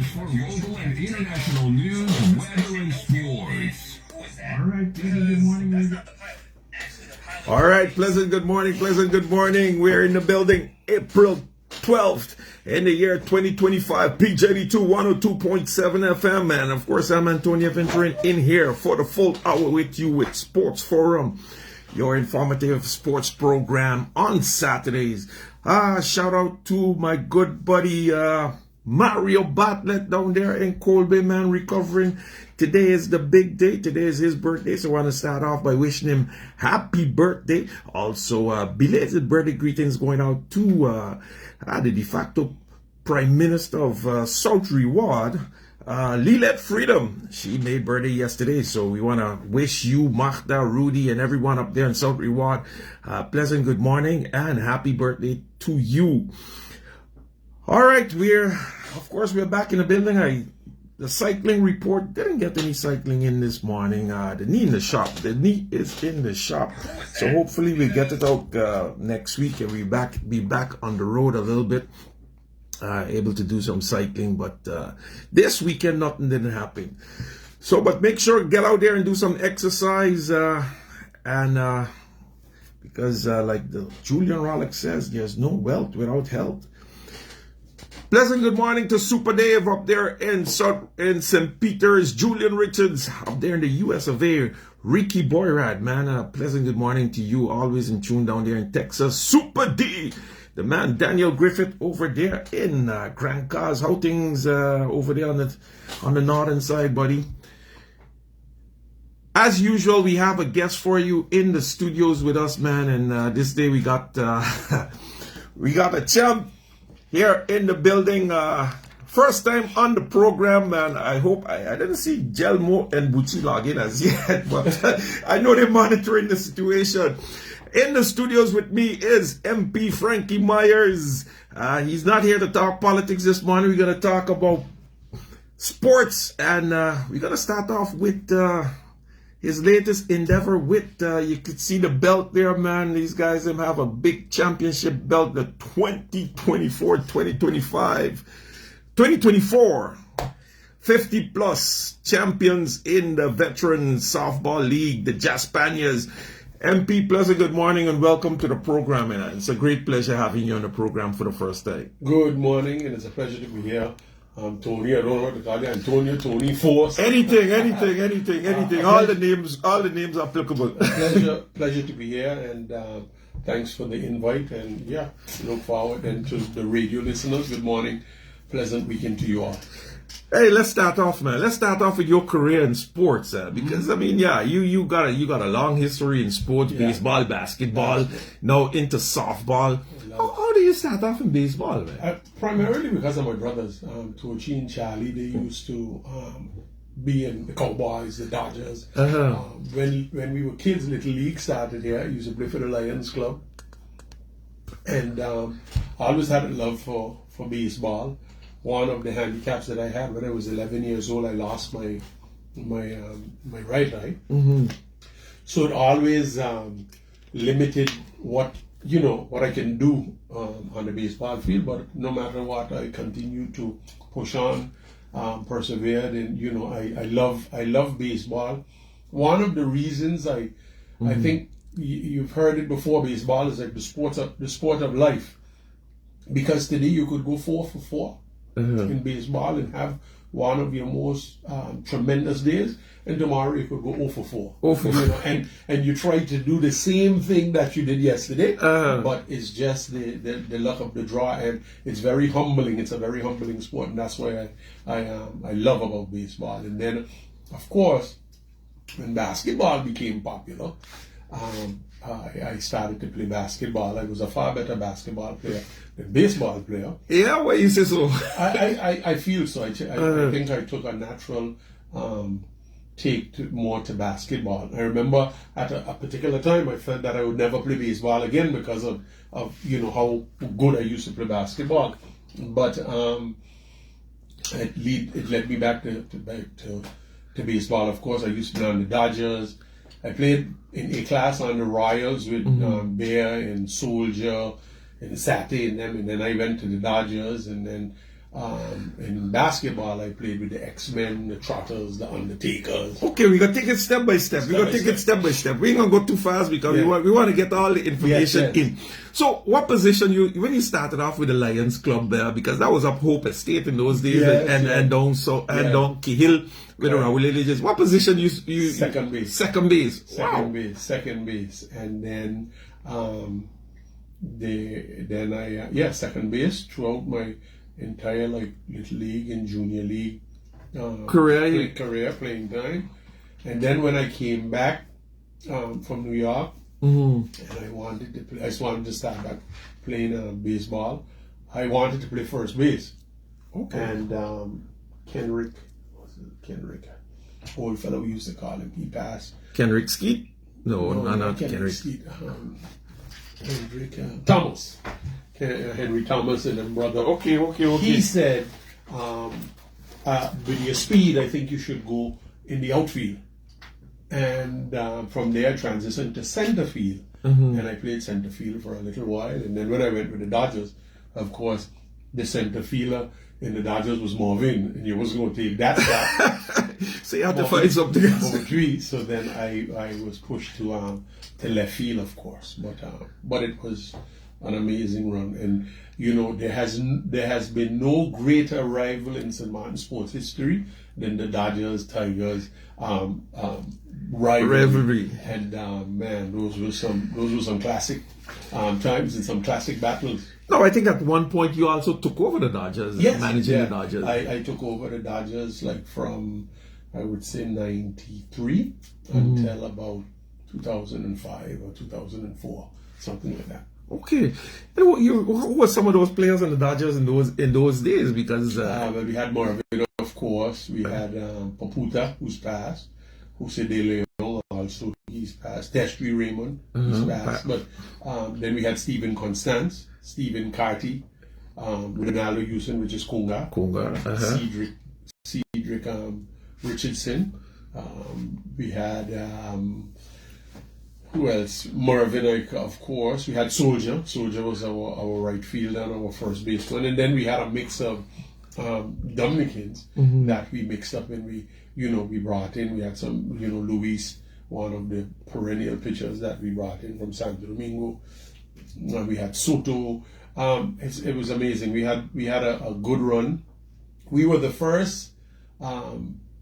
for local and international news, weather, and sports. All right, good morning. All right, pleasant good morning. We're in the building April 12th in the year 2025, PJD2102.7 FM. And of course, I'm Antonio venturing in here for the full hour with you with Sports Forum, your informative sports program on Saturdays. Shout out to my good buddy Mario Bartlett down there in Colby, man, recovering. Today is the big day. Today is his birthday, so I want to start off by wishing him happy birthday. Also, belated birthday greetings going out to the de facto Prime Minister of South Reward, Lilette Freedom. She made birthday yesterday, so we want to wish you, Magda, Rudy, and everyone up there in South Reward pleasant good morning and happy birthday to you. All right, we're back in the building. The cycling report didn't get any cycling in this morning. The knee in the shop. The knee is in the shop. So hopefully we get it out next week and be back on the road a little bit. Able to do some cycling, but this weekend nothing didn't happen. So, but make sure get out there and do some exercise, and because like the Julian Rollick says, there's no wealth without health. Pleasant good morning to Super Dave up there in St. Peter's, Julian Richards up there in the US of A, Ricky Boyrad, man, pleasant good morning to you, always in tune down there in Texas. Super D, the man Daniel Griffith over there in Grand Cars. How things over there on the northern side, buddy? As usual, we have a guest for you in the studios with us, man, and this day we got we got a champ here in the building, first time on the program, and I hope I didn't see Jelmo and Bucci log in as yet, but I know they're monitoring the situation. In the studios with me is MP Frankie Meyers. He's not here to talk politics this morning. We're going to talk about sports, and we're going to start off with his latest endeavor with, you could see the belt there, man. These guys have a big championship belt, the 2024 50 plus champions in the veteran softball league, the Jackspanias. MP, pleasant good morning and welcome to the program. And it's a great pleasure having you on the program for the first time. Good morning, and it's a pleasure to be here. Tony, I don't know what to call you. Antonio, Tony, Force. Anything. All the names applicable. Pleasure to be here, and thanks for the invite. And yeah, look forward. And to the radio listeners, good morning. Pleasant weekend to you all. Hey, let's start off, man. Let's start off with your career in sports, because I mean, yeah, you got a long history in sports, baseball, basketball, now into softball. How do you start off in baseball, man? Primarily because of my brothers, Tochi and Charlie. They used to be in the Cowboys, the Dodgers. When we were kids, Little League started here. I used to play for the Lions Club, and I always had a love for baseball. One of the handicaps that I had when I was 11 years old, I lost my right eye. So it always limited what I can do on the baseball field. But no matter what, I continued to push on, persevered, and I love baseball. One of the reasons I think you've heard it before, baseball is like the sport of life, because today you could go 4 for 4 in baseball and have one of your most tremendous days, and tomorrow you could go 0 for 4. And you try to do the same thing that you did yesterday, but it's just the luck of the draw, and it's very humbling. It's a very humbling sport, and that's why I love about baseball. And then, of course, when basketball became popular, I started to play basketball. I was a far better basketball player than baseball player. Yeah, why you say so? I feel so. I think I took a natural take more to basketball. I remember at a particular time I felt that I would never play baseball again because of how good I used to play basketball. But it led me back to baseball. Of course, I used to play on the Dodgers. I played in A class on the Royals with Bear and Soldier and Saté and them, and then I went to the Dodgers, and then In basketball, I played with the X-Men, the Trotters, the Undertakers. Okay, we're going to take it step by step. We're going to take it step by step. We ain't going to go too fast because we want to get all the information in. So, what position when you started off with the Lions Club there, because that was up Hope Estate in those days, and down down Key Hill with the Raul Villages. What position you second base. Second base. Second base. And then second base throughout my entire little league and junior league career playing time. And then when I came back from New York, and I just wanted to start back playing baseball. I wanted to play first base. Okay. And Kenrick, old fellow we used to call him, he passed. Kenrick Skeet? No, not Kenrick Skeet. Thomas. Henry Thomas and then brother. Okay. He said, with your speed, I think you should go in the outfield. And from there, transitioned to center field. And I played center field for a little while. And then when I went with the Dodgers, of course, the center fielder in the Dodgers was Marvin, and you wasn't going to take that spot. So you had to find something else. So then I was pushed to left field, of course. But it was an amazing run, and there has been no greater rival in St. Martin sports history than the Dodgers Tigers rivalry. And man, those were some classic times and some classic battles. No, I think at one point you also took over the Dodgers, managing the Dodgers. I took over the Dodgers from, I would say, 93 until about 2005 or 2004, something like that. Okay. And who were some of those players in the Dodgers in those days? Because well, we had Marvin, of course. We had Paputa, who's passed. Jose De Leon, also he's passed. Destry Raymond, he's passed. But then we had Jamal Constance, Stephen Carty, Ronaldo Houston, which is Conga. Cedric Richardson. We had who else? Marvin, of course. We had Soldier. Soldier was our right fielder and our first baseman. And then we had a mix of Dominicans that we mixed up and we brought in. We had some, Luis, one of the perennial pitchers that we brought in from Santo Domingo. We had Soto. It was amazing. We had a good run. We were the first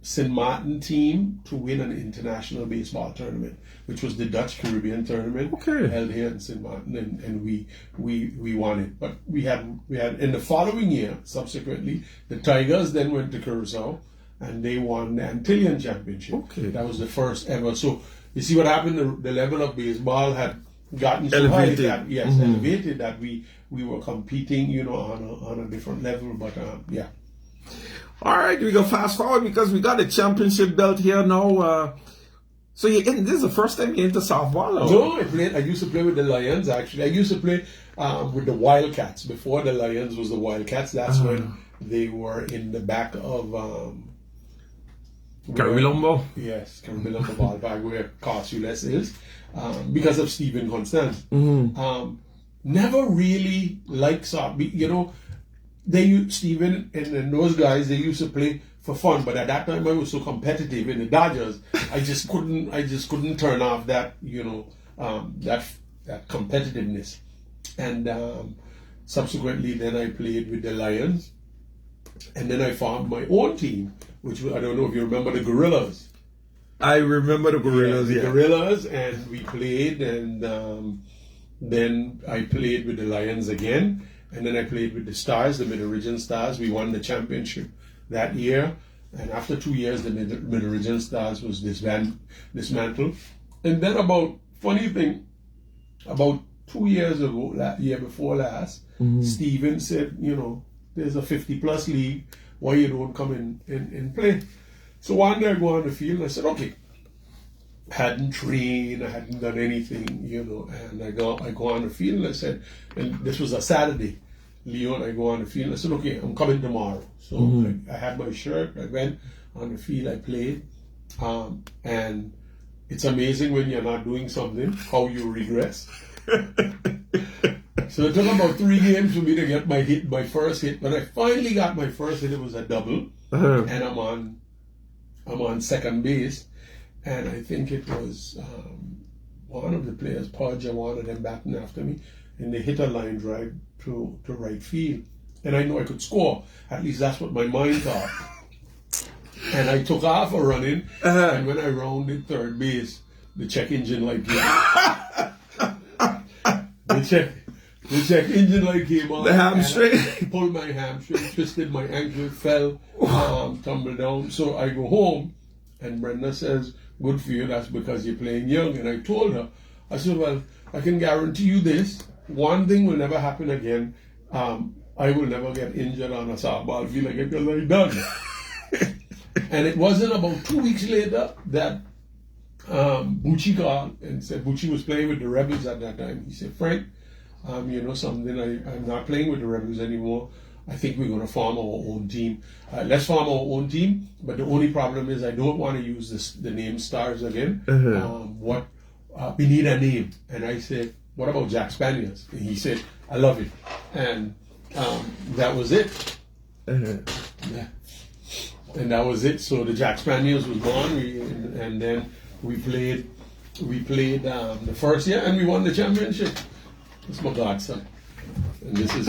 St. Martin team to win an international baseball tournament, which was the Dutch Caribbean tournament held here in St. Martin, and we won it. But we had in the following year, subsequently, the Tigers then went to Curacao and they won the Antillean Championship. Okay. That was the first ever. So you see what happened, the level of baseball had gotten so elevated. High that elevated that we were competing, on a different level. But yeah. All right, we go fast forward because we got a championship belt here now. So this is the first time you're into softball? Or? No, I used to play with the Lions, actually. I used to play with the Wildcats. Before the Lions was the Wildcats, that's when they were in the back of... Carrilombo? Yes, Carrilombo ballpark where Carsules is. Because of Stephen Constance. Never really liked softball. Stephen and those guys, they used to play for fun, but at that time I was so competitive in the Dodgers, I just couldn't turn off that, that competitiveness. And subsequently then I played with the Lions, and then I formed my own team, which I don't know if you remember the Gorillas. I remember the Gorillas, the Gorillas, and we played, and then I played with the Lions again. And then I played with the Stars, the Mid-Region Stars. We won the championship that year. And after 2 years, the Mid-Region Stars was dismantled. And then about 2 years ago, year before last, Steven said, there's a 50-plus league. Why you don't come in and play? So one day I go on the field and I said, okay. Hadn't trained, I hadn't done anything, and I go on the field and I said, and this was a Saturday, Leon, I go on the field and I said, okay, I'm coming tomorrow. So I had my shirt, I went on the field, I played, and it's amazing when you're not doing something, how you regress. So it took about 3 games for me to get my first hit. When I finally got my first hit, it was a double, and I'm on second base, and I think it was one of the players, Podge, one of them batting after me, and they hit a line drive to right field, and I know I could score. At least that's what my mind thought. And I took off a running, and when I rounded third base, the check engine light came on. The check engine light came on. The hamstring. I pulled my hamstring, twisted my ankle, fell, tumbled down. So I go home, and Brenda says, "Good for you, that's because you're playing young." And I told her, I said, "Well, I can guarantee you this. One thing will never happen again. I will never get injured on a softball field again because I done." And it wasn't about 2 weeks later that Bucci called and said, Bucci was playing with the Rebels at that time. He said, "Frank, you know something, I'm not playing with the Rebels anymore. I think we're going to form our own team. Let's form our own team, but the only problem is I don't want to use the name Stars again. We need a name." And I said, "What about Jackspanias?" And he said, "I love it." And that was it. Yeah. And that was it. So the Jackspanias was born, and then we played the first year, and we won the championship. It's my godson, and this is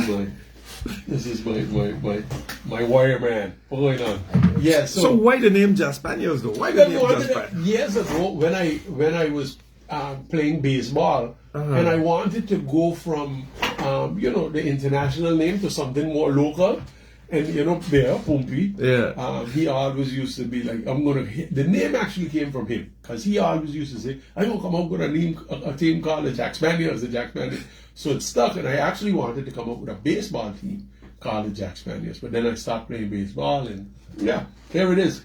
my wire man. What's going on? Yeah. So why the name Jackspanias though? Why the name Jackspanias? Years ago, when I was playing baseball, and I wanted to go from the international name to something more local. And Bear Pumpy, he always used to be like, "I'm gonna hit." The name actually came from him because he always used to say, "I'm gonna come up with a team called the Jackspanias, the Jackspanias." So it stuck, and I actually wanted to come up with a baseball team called the Jackspanias. But then I stopped playing baseball, and here it is.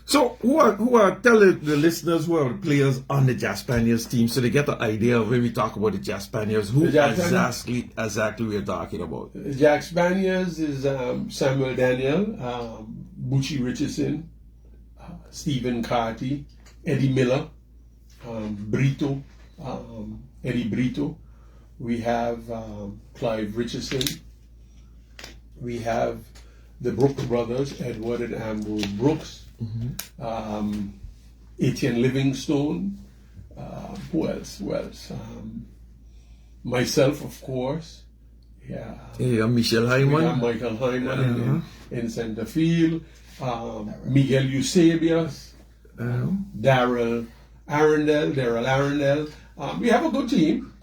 So who are tell the listeners who are the players on the Jackspanias team so they get the idea of when we talk about the Jackspanias, who exactly we're talking about. The Jackspanias is Samuel Daniel, Bucci Richardson, Stephen Carty, Eddie Miller, Brito, Eddie Brito. We have Clive Richardson. We have the Brooks brothers, Edward and Ambrose Brooks. Etienne Livingstone. Who else? Myself, of course. Yeah. Michel Hyman. We have Michael Hyman in center field. Miguel Eusebius. Daryl Arundel. We have a good team.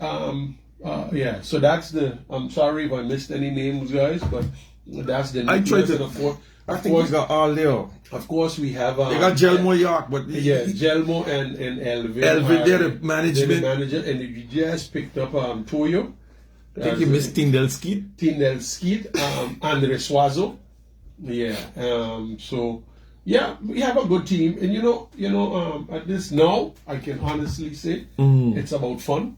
So that's I'm sorry if I missed any names, guys, but that's the. I tried to. I think we got all there. Of course, we have. They got Jelmo York, but Jelmo and Elvin. Elvin, they're the management. They're the manager, and we just picked up Toyo. I think you missed Tyndall Skeet. Andre Suazo. Yeah. So we have a good team, and at this now, I can honestly say it's about fun.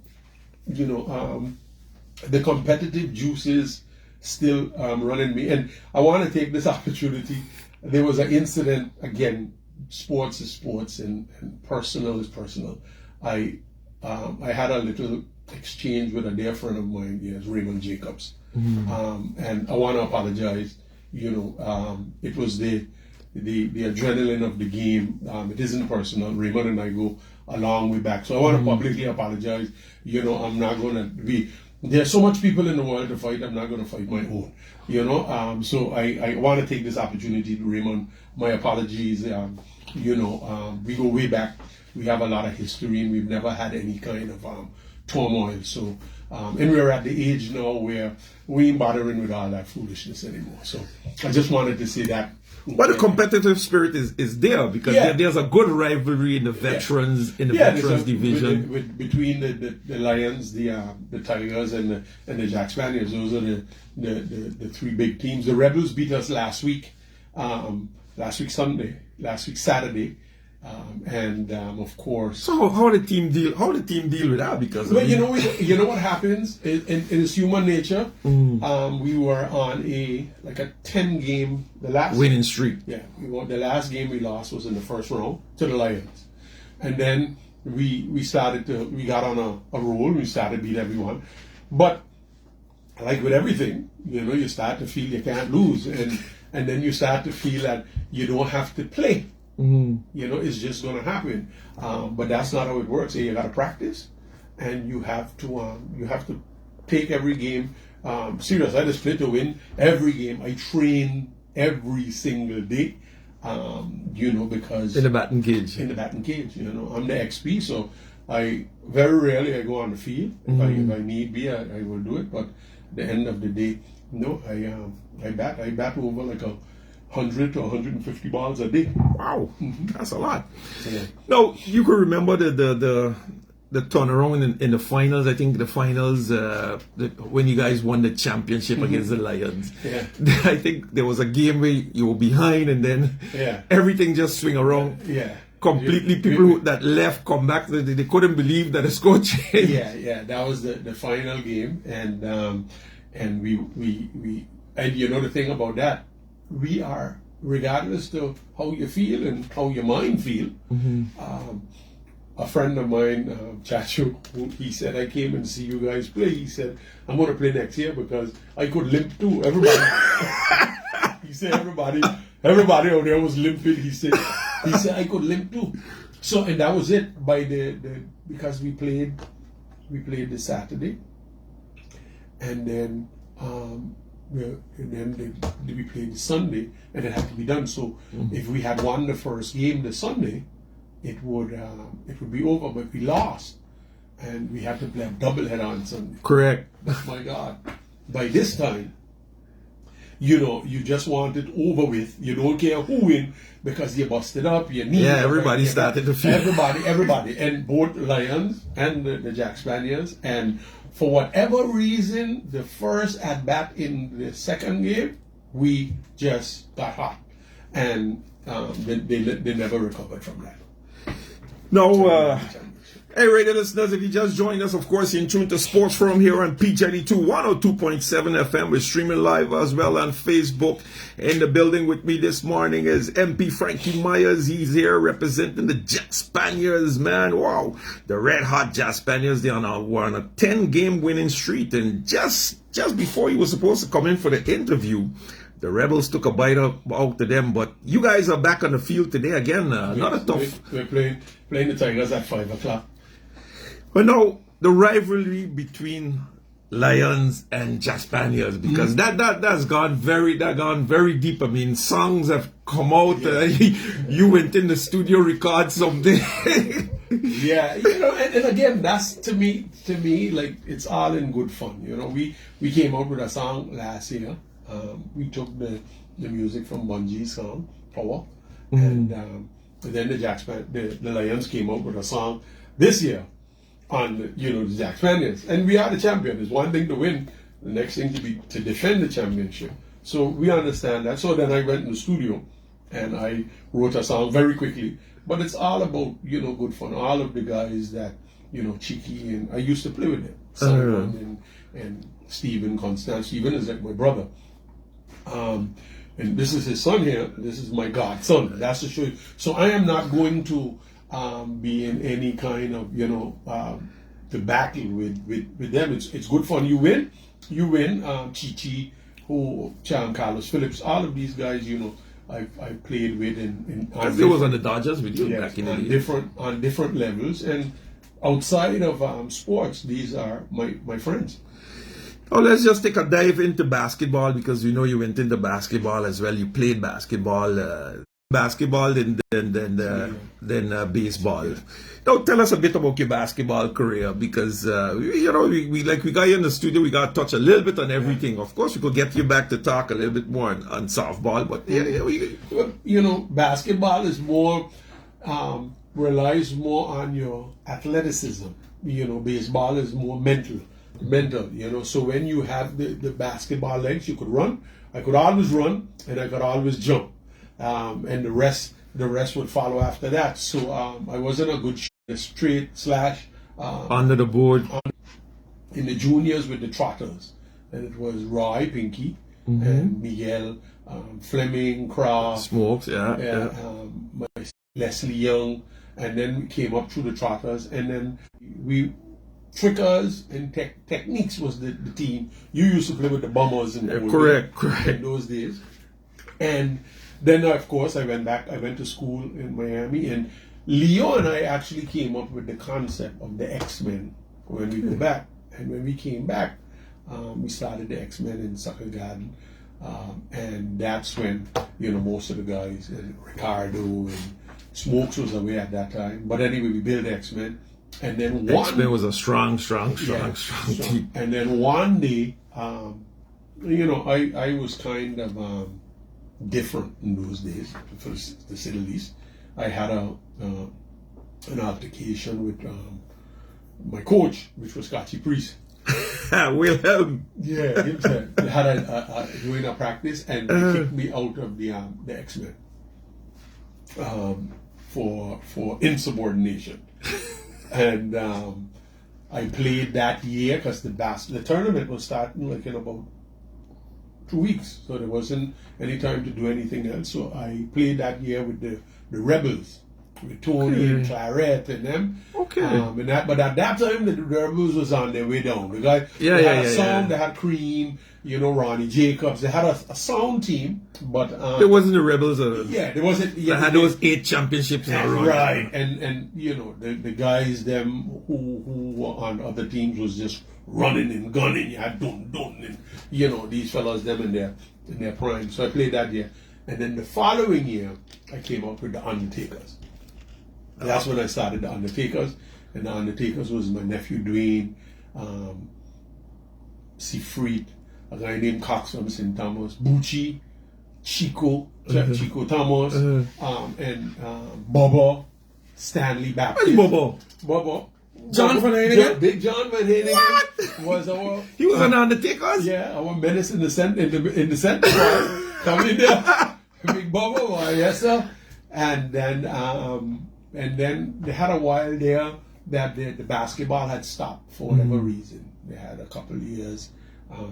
The competitive juices still running me, and I want to take this opportunity. There was an incident again. Sports is sports, and personal is personal. I had a little exchange with a dear friend of mine, Raymond Jacobs, and I want to apologize. It was the adrenaline of the game. It isn't personal. Raymond and I go a long way back, so I want to publicly apologize. I'm not going to be. There's so much people in the world to fight. I'm not going to fight my own, So I want to take this opportunity to Raymond. My apologies. We go way back. We have a lot of history, and we've never had any kind of turmoil. So, and we're at the age now where we ain't bothering with all that foolishness anymore. So I just wanted to say that. But the competitive spirit is there because there's a good rivalry in the veterans veterans division between the Lions, the Tigers, and the Jackspanias. Those are the three big teams. The Rebels beat us last week Saturday. Of course. So how the team deal with that? Because you know what happens in its human nature. We were on a 10-game winning streak. Yeah, the last game we lost was in the first round to the Lions, and then we got on a roll. We started beat everyone, but like with everything, you start to feel you can't lose, and then you start to feel that you don't have to play. It's just going to happen. But that's not how it works. You got to practice, and you have to take every game serious. I just play to win every game. I train every single day. Because in the batting cage. I'm the XP, so I very rarely I go on the field. If I need be, I will do it. But at the end of the day, I bat over like 100 to 150 balls a day. Wow, that's a lot. Yeah. No, you can remember the turnaround in the finals. I think the finals when you guys won the championship against the Lions. Yeah. I think there was a game where you were behind and then everything just swing around. Yeah. Completely, people that left come back. They couldn't believe that the score changed. Yeah. That was the final game, and we and the thing about that, we are, regardless to how you feel and how your mind feel. A friend of mine, Chachu, he said, I came and see you guys play. He said, I'm going to play next year because I could limp too. Everybody. He said everybody out there was limping. He said I could limp too. So, and that was it. Because we played this Saturday, and then we played the Sunday, and it had to be done. So if we had won the first game the Sunday, it would be over. But we lost, and we had to play a doubleheader on Sunday. Correct. But my God, by this time, you just want it over with. You don't care who win because you busted up. You need everybody started to feel. Everybody, and both Lions and the Jackspanias, and for whatever reason, the first at bat in the second game, we just got hot, and they never recovered from that. No, hey, radio listeners, if you just joined us, of course, you're in tune to Sports Forum here on PJD2102.7 FM. We're streaming live as well on Facebook. In the building with me this morning is MP Frankie Meyers. He's here representing the Jackspanias, man. Wow, the red hot Jackspanias. Were on a 10-game winning streak, and just before he was supposed to come in for the interview, the Rebels took a bite out of them. But you guys are back on the field today again. Not a tough. We're playing the Tigers at 5 o'clock. But no, the rivalry between Lions and Jackspanias, because that's gone very deep. I mean, songs have come out. You went in the studio, record something. Yeah, and again, that's to me like it's all in good fun. We came out with a song last year. We took the music from Bungie's song Power, and then the Lions came out with a song this year on the Jackspanias, and we are the champion. It's one thing to win, the next thing to defend the championship. So we understand that. So then I went in the studio and I wrote a song very quickly, but it's all about good fun. All of the guys that Cheeky, and I used to play with them, Simon and Stephen Constance. Stephen is like my brother. And this is his son here. This is my godson. That's to show you. So I am not going to be in any kind of the battle with them. It's good fun. You win. Chichi, Carlos Phillips, all of these guys. I played with in it was on the Dodgers with you back in the day. On different levels, and outside of sports, these are my friends. Oh, let's just take a dive into basketball, because you went into basketball as well. You played basketball, then baseball. Now, tell us a bit about your basketball career, because we got you in the studio. We got to touch a little bit on everything. Of course, we could get you back to talk a little bit more on softball, but basketball is more relies more on your athleticism. Baseball is more mental. So when you have the basketball legs, you could run. I could always run, and I could always jump, and the rest would follow after that. So I wasn't a good straight slash under the board in the juniors with the Trotters, and it was Roy Pinky and Miguel, Fleming, Croft, Smokes, Leslie Young, and then we came up through the Trotters, and then we Trickers and Techniques was the team. You used to play with the Bombers in correct. in those days. And then, of course, I went back. I went to school in Miami, and Leo and I actually came up with the concept of the X-Men when we go back. And when we came back, we started the X-Men in Sucker Garden. And that's when, most of the guys, and Ricardo and Smokes was away at that time. But anyway, we built the X-Men. And then X-Men was a strong team. And then one day, I was kind of different in those days, to say the least. I had an altercation with my coach, which was Scotty Priest. Wilhelm. Yeah, himself. They had doing a practice, and they kicked me out of the X-Men for insubordination. And I played that year because the tournament was starting like in about 2 weeks, so there wasn't any time to do anything else. So I played that year with the Rebels, with Tony and Claret and them. Okay. But at that time, the Rebels was on their way down. The guy, they had a sound, they had Cream, Ronnie Jacobs. They had a sound team, but there wasn't the Rebels. There wasn't. They had those 8 championships in a row. Right, and the guys them who were on other teams was just running and gunning. You had dun and these fellas them in their prime. So I played that year, and then the following year I came up with the Undertakers. That's when I started the Undertakers, and the Undertakers was my nephew Dwayne, Sifrit, a guy named Cox from St. Thomas, Bucci, Chico Thomas, and Bubba, Stanley Baptist. Bubba. John Van Hennigan? Big John Van Hennigan. What? Was our... He was an Undertakers? Yeah, our menace in the center coming there. Big Bubba, yes sir. And then they had a while there that the basketball had stopped for whatever reason. They had a couple of years.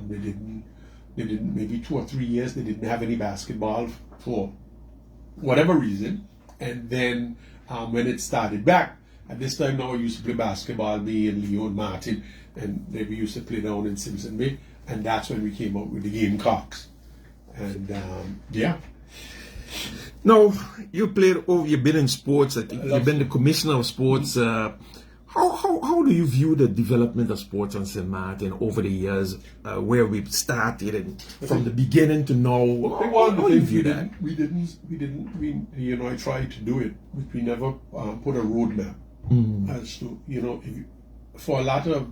They didn't maybe 2 or 3 years. They didn't have any basketball for whatever reason. And then when it started back, at this time now I used to play basketball, me and Leo and Martin, and we used to play down in Simpson Bay, and that's when we came out with the Gamecocks. And No, you've been in sports. I think you've been the commissioner of sports. How do you view the development of sports on St. Martin over the years, where we've started and from the beginning to now? How do you view that? We didn't. I tried to do it, but we never put a roadmap as to for a lot of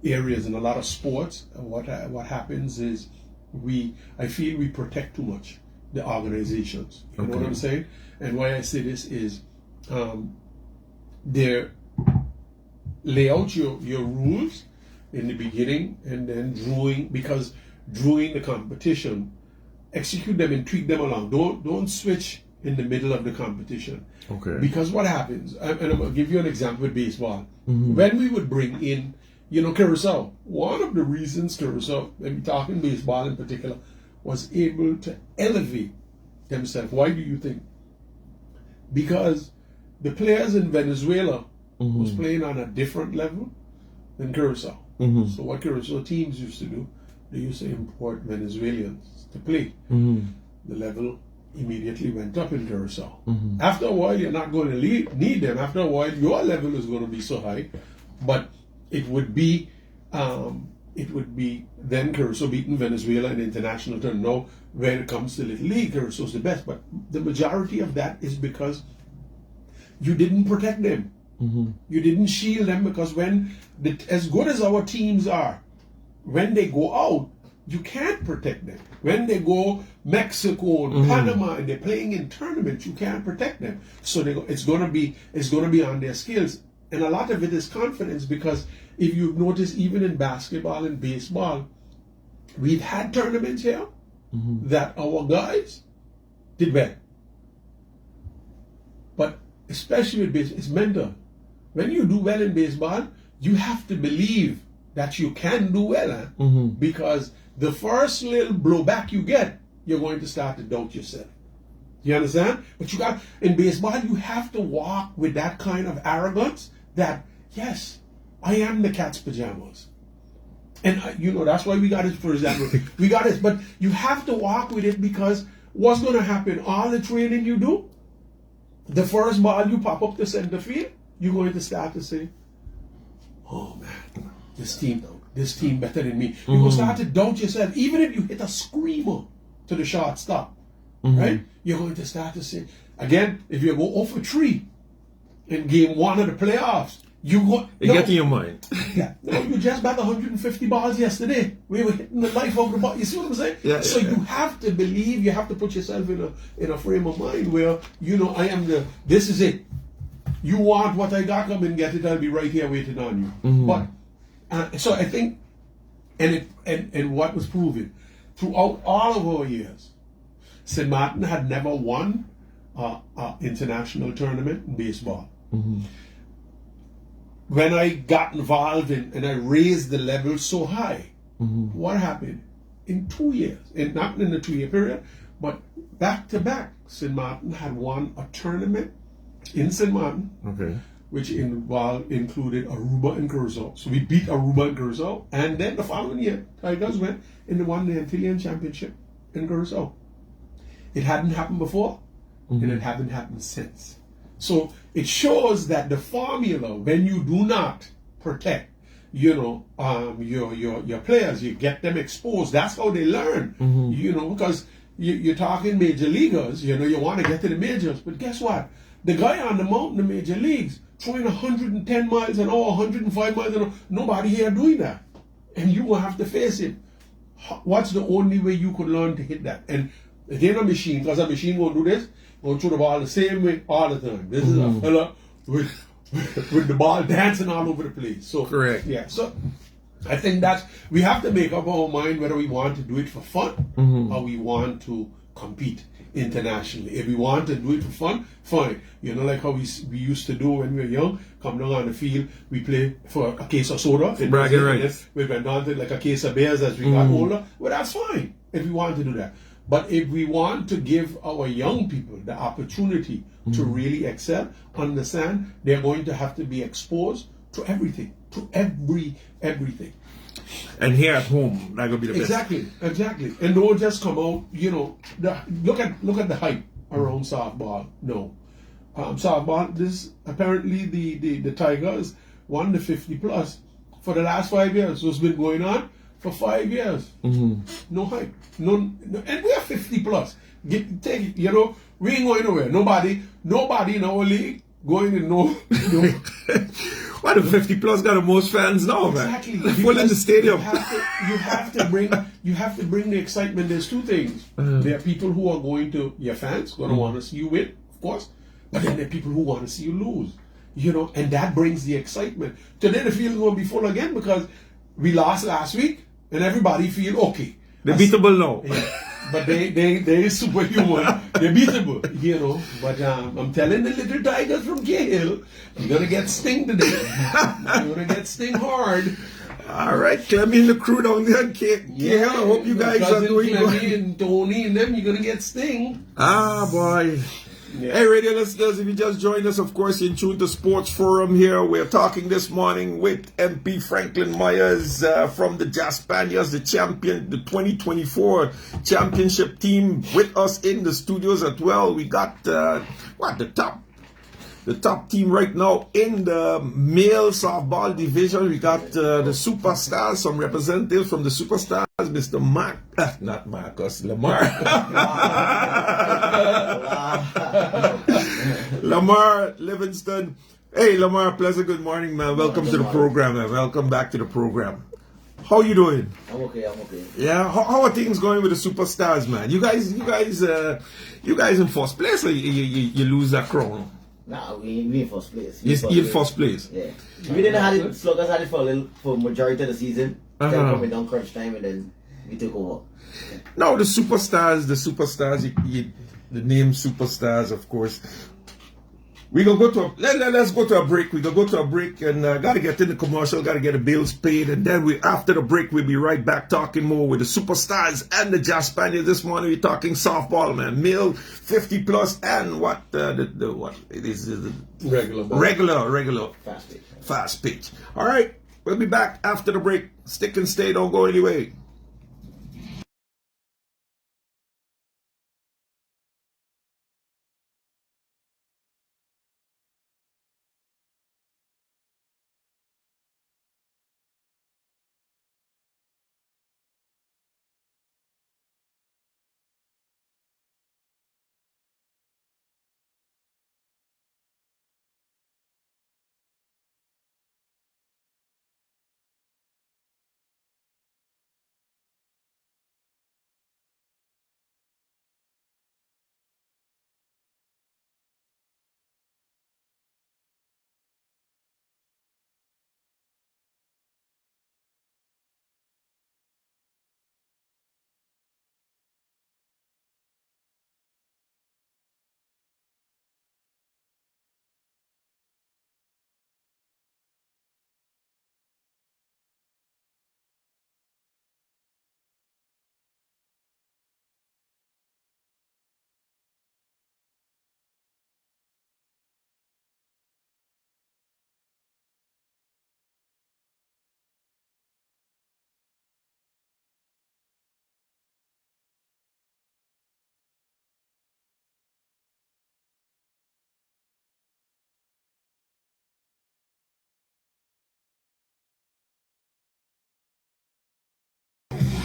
areas and a lot of sports. What happens is I feel we protect too much the organizations. You know what I'm saying? And why I say this is they lay out your rules in the beginning, and then drawing the competition, execute them and tweak them along. Don't switch in the middle of the competition. Okay. Because what happens, and I'm going to give you an example with baseball. When we would bring in, Curacao, one of the reasons Curacao, and we're talking baseball in particular, was able to elevate themselves. Why do you think? Because the players in Venezuela was playing on a different level than Curacao. So what Curacao teams used to do, they used to import Venezuelans to play. The level immediately went up in Curacao. After a while, you're not going to need them. After a while, your level is going to be so high, but it would be then Curacao beating Venezuela in the international tournament. Now, when it comes to Little League, Curacao's the best, but the majority of that is because you didn't protect them. You didn't shield them, because as good as our teams are, when they go out, you can't protect them. When they go Mexico and Panama and they're playing in tournaments, you can't protect them. So it's gonna be on their skills. And a lot of it is confidence, because if you've noticed, even in basketball and baseball, we've had tournaments here that our guys did well. But especially with baseball, it's mental. When you do well in baseball, you have to believe that you can do well, because the first little blowback you get, you're going to start to doubt yourself. You understand? But in baseball, you have to walk with that kind of arrogance that, yes, I am the cat's pajamas. And, that's why we got it, for example. We got it, but you have to walk with it because what's going to happen? All the training you do, the first ball you pop up the center field, you're going to start to say, oh man, this team better than me. You're going to start to doubt yourself. Even if you hit a screamer to the shortstop, right? You're going to start to say, again, if you go 0 for 3 in game 1 of the playoffs, get in your mind. Yeah. No, you just bat 150 balls yesterday. We were hitting the life of the ball. You see what I'm saying? Yeah, so you have to believe, you have to put yourself in a frame of mind where, this is it. You want what I got, come and get it, I'll be right here waiting on you. But, so I think, and what was proven, throughout all of our years, St. Martin had never won an international tournament in baseball. When I got involved and I raised the level so high, what happened? In 2 years, not in the 2-year period, but back to back, St. Martin had won a tournament in St. Martin, which included Aruba and Curacao. So we beat Aruba and Curacao, and then the following year, Tigers went and won the Antillean Championship in Curacao. It hadn't happened before, and it hadn't happened since. So it shows that the formula, when you do not protect, your players, you get them exposed. That's how they learn. Because you're talking major leaguers. You want to get to the majors, but guess what? The guy on the mountain, the major leagues, throwing 110 miles an hour, 105 miles an hour. Nobody here doing that, and you will have to face it. What's the only way you could learn to hit that? And it ain't a machine, because a machine won't do this. Going through the ball the same way all the time. This is a fella with the ball dancing all over the place. So correct. Yeah. So I think we have to make up our mind whether we want to do it for fun or we want to compete internationally. If we want to do it for fun, fine. Like how we used to do when we were young. Come down on the field, we play for a case of soda. Bragging rights. We went on to like a case of beers as we got older. Well, that's fine if we want to do that. But if we want to give our young people the opportunity to really excel, understand, they're going to have to be exposed to everything, to everything. And here at home, that will be the best. Exactly. And don't just come out, look at the hype around softball. No. Softball, apparently the Tigers won the 50 plus for the last 5 years. So it's been going on for 5 years. No hype. No, and we are 50 plus. Take it, we ain't going nowhere. Nobody in our league going to know. Well, the 50 plus got the most fans now, Exactly. man. Full in the stadium. You have to bring the excitement. There's two things. There are people who are your fans, going to want to see you win, of course. But then there are people who want to see you lose. And that brings the excitement. Today the field is going to be full again because we lost last week, and everybody feel okay. They're beatable now. Yeah. But they superhuman. They're beatable, But I'm telling the little Tigers from Cahill, you're going to get sting today. You're going to get sting hard. All right, Clemmy and the crew down there. Yeah, I hope you guys are doing Clemmy and Tony and them, you're going to get sting. Ah, boy. Yeah. Hey, radio listeners, if you just joined us, of course, you're in tune to Sports Forum here. We're talking this morning with MP Franklin Meyers from the Jackspanias, the 2024 championship team, with us in the studios as well. We got the top team right now in the male softball division. We got the superstars, some representatives from the superstars, Mr. Lamar Levestone. Hey, Lamar, pleasant good morning, man. Welcome to the program, man. Welcome back to the program. How you doing? I'm okay. Yeah, how are things going with the superstars, man? You guys in first place, or you lose that crown? Nah, we in first place. You in first place? Yeah. We didn't have it, Sluggers had it for majority of the season. Then coming down crunch time, and then we took over. Yeah. No, the superstars, the name superstars, of course. We gonna go to let's go to a break. We gonna go to a break and gotta get in the commercial, gotta get the bills paid, and then after the break we'll be right back talking more with the superstars and the Jackspanias. This morning we're talking softball, man, male 50 plus, and what what it is Regular ball. regular Fast pitch. fast pitch. All right, we'll be back after the break. Stick and stay, don't go anywhere.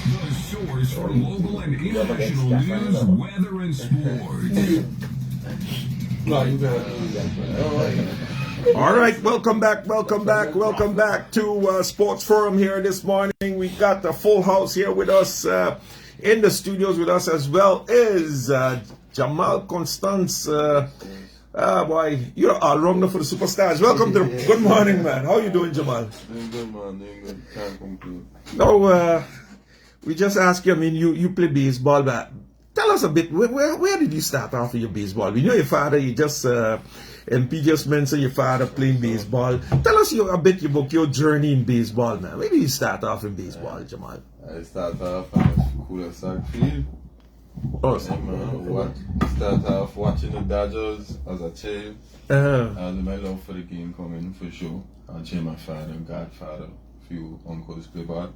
The source for local and international news, weather, and sports. No, you got All right, welcome back to Sports Forum here this morning. We got the full house here with us in the studios with us as well is Jamal Constance. Boy, you're all wrong for the superstars. Welcome to the good morning, man. How you doing, Jamal? Doing good, man. Doing good. Can't complain. No, we just asked you. I mean, you play baseball, but tell us a bit. Where did you start off with your baseball? We know your father. You just MP just mentioned your father playing baseball. Tell us a bit about your journey in baseball, man. Where did you start off in baseball, Jamal? I started off on a cooler sack field. Oh, Yeah, man. Started off watching the Dodgers as a child. And my love for the game coming for sure. I watching my father, godfather, few uncles play ball.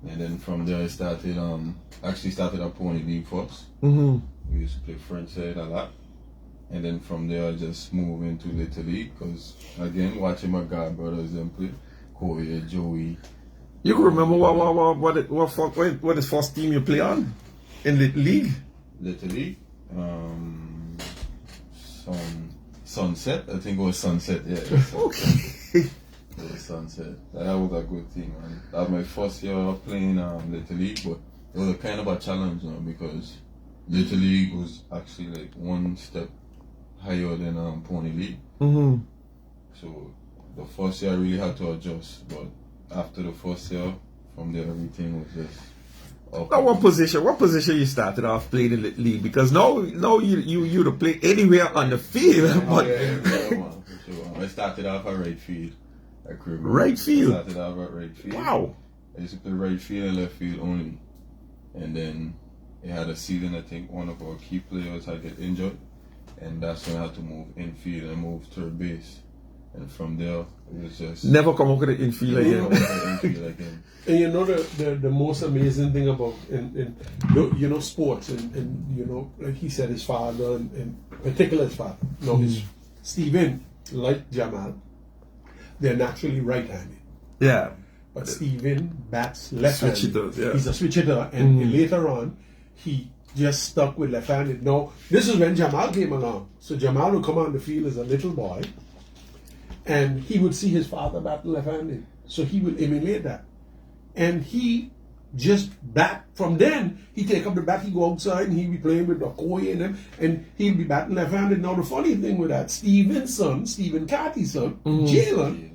And then from there I started a pony league first. Mm-hmm. We used to play French side a lot. And then from there I just moved into Little League because again watching my god brothers them play. Corey, Joey. You can remember what is first team you play on in Little League? Little League. Sunset. I think it was Sunset, yeah. Okay. It was Sunset. That was a good team, man. That was my first year playing Little League, but it was a kind of a challenge, you know, because Little League was actually like one step higher than Pony League. Mm-hmm. So the first year I really had to adjust, but after the first year, from there everything was just up. Now, what position you started off playing in Little League? Because now you to play anywhere on the field. Oh, But yeah, man, for sure. I started off at right field. Right field? I started off at right field. Wow. I used to play right field and left field only. And then it had a season, I think one of our key players had get injured. And that's when I had to move infield and move third base. And from there, it was just... Never come up with an infield again. infield again. And you know the most amazing thing about in sports and you know, like he said, his father and particular his father. No, his Steven, like Jamal, they're naturally right-handed. Yeah. But Steven bats left-handed. Switch hitter, yeah. He's a switch hitter, and later on, he just stuck with left-handed. Now, this is when Jamal came along. So Jamal would come on the field as a little boy, and he would see his father batting left-handed. So he would emulate that. And he just bat from then. He take up the bat, he go outside, and he'd be playing with Okoye and them, and he'd be batting left-handed. Now the funny thing with that, Steven's son, Stephen Carty's son, Jalen,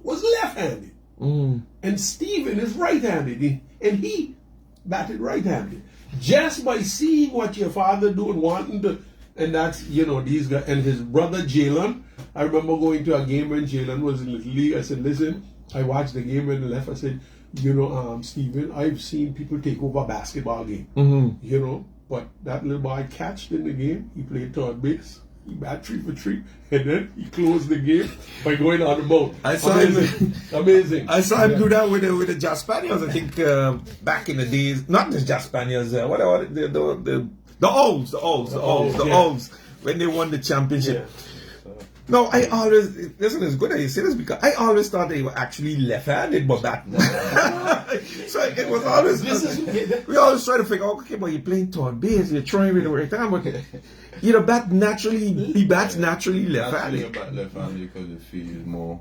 was left-handed. And Steven is right-handed, and he batted right-handed. Just by seeing what your father do and wanting to And that's, you know, these guys, and his brother Jalen. I remember going to a game when Jalen was in Little League. I said, listen, I watched the game when he left. I said, you know, Steven, I've seen people take over a basketball game, you know, but that little boy catched in the game. He played third base. He bat 3 for 3, and then he closed the game by going on the boat. I saw him. Amazing. I saw him do that with the Jackspanias. I think back in the days, not the Jackspanias. Whatever the Owls when they won the championship. Yeah. No, I always listen. It's good that you say this because I always thought they were actually left-handed, but that. So it was always. We always try to figure out, okay, but you're playing third base, you're trying with the right hand, but you know, bat naturally, he bats naturally left-handed. Actually, bat left-handed because it feels more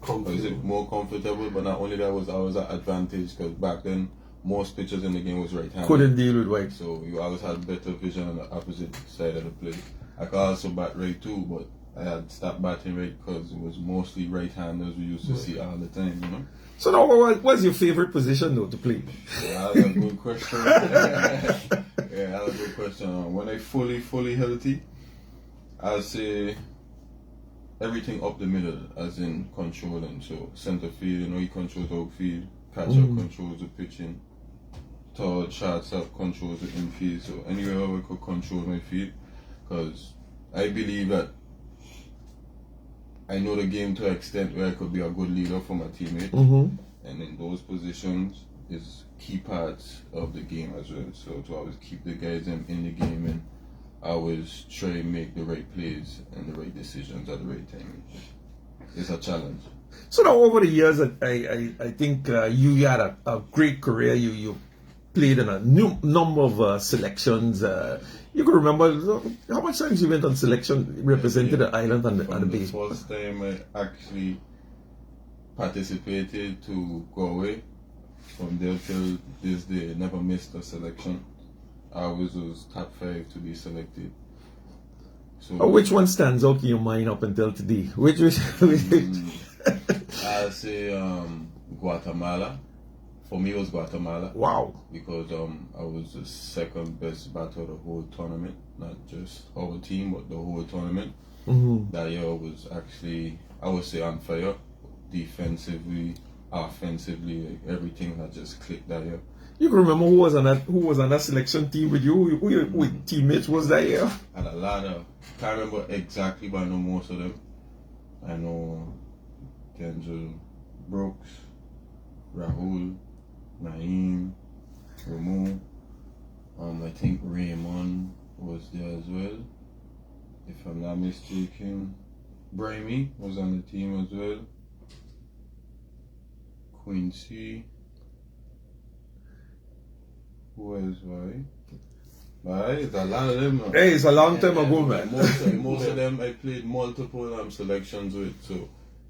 comfortable. But not only that, was always an advantage because back then most pitchers in the game was right-handed. Couldn't deal with right. So you always had better vision on the opposite side of the plate. I could also bat right too, but I had stopped batting right because it was mostly right-handers we used to see all the time, you know. So now, what's your favorite position though to play? Yeah, that's a good question. Yeah, that's a good question. When I fully healthy, I'll say everything up the middle, as in controlling. So center field, you know, he controls the outfield. Catcher controls the pitching. Third, shortstop controls the infield. So anywhere I could control my field, because I believe that I know the game to an extent where I could be a good leader for my teammates, and in those positions is key parts of the game as well. So to always keep the guys in the game and always try and make the right plays and the right decisions at the right time. It's a challenge. So now over the years, I think you had a great career. You played in a number of selections. You can remember how much times you went on selection, represented the island on the base. The first time I actually participated to go away, from there till this day, I never missed a selection. I always was top 5 to be selected. So which one stands out in your mind up until today? Which I'll say Guatemala. For me, it was Guatemala. Wow. Because I was the second best batter of the whole tournament, not just our team, but the whole tournament. That year was actually, I would say, on fire. Defensively, offensively, like, everything had just clicked that year. You can remember who was on that selection team with you? Who your teammates was that year? I had a lot of, can't remember exactly, but I know most of them. I know Denzel Brooks, Rahul, Naeem, Ramon, I think Raymond was there as well, if I'm not mistaken. Brahmy was on the team as well. Quincy. Who else, right? Right, it's a lot of them. Hey, it's a long time ago, man. Most of them I played multiple selections with, so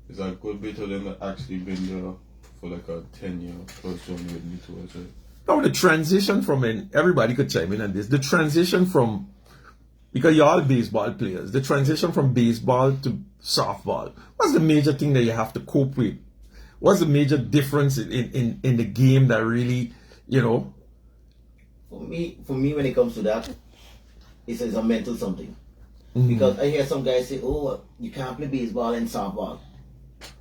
it's a good bit of them that actually been there for like a 10-year plus journey with me too as well. Now the transition from, and everybody could chime in on this, the transition from, because you're all baseball players, the transition from baseball to softball, what's the major thing that you have to cope with? What's the major difference in the game that really, you know? For me, when it comes to that, it's a mental something. Because I hear some guys say, oh, you can't play baseball and softball.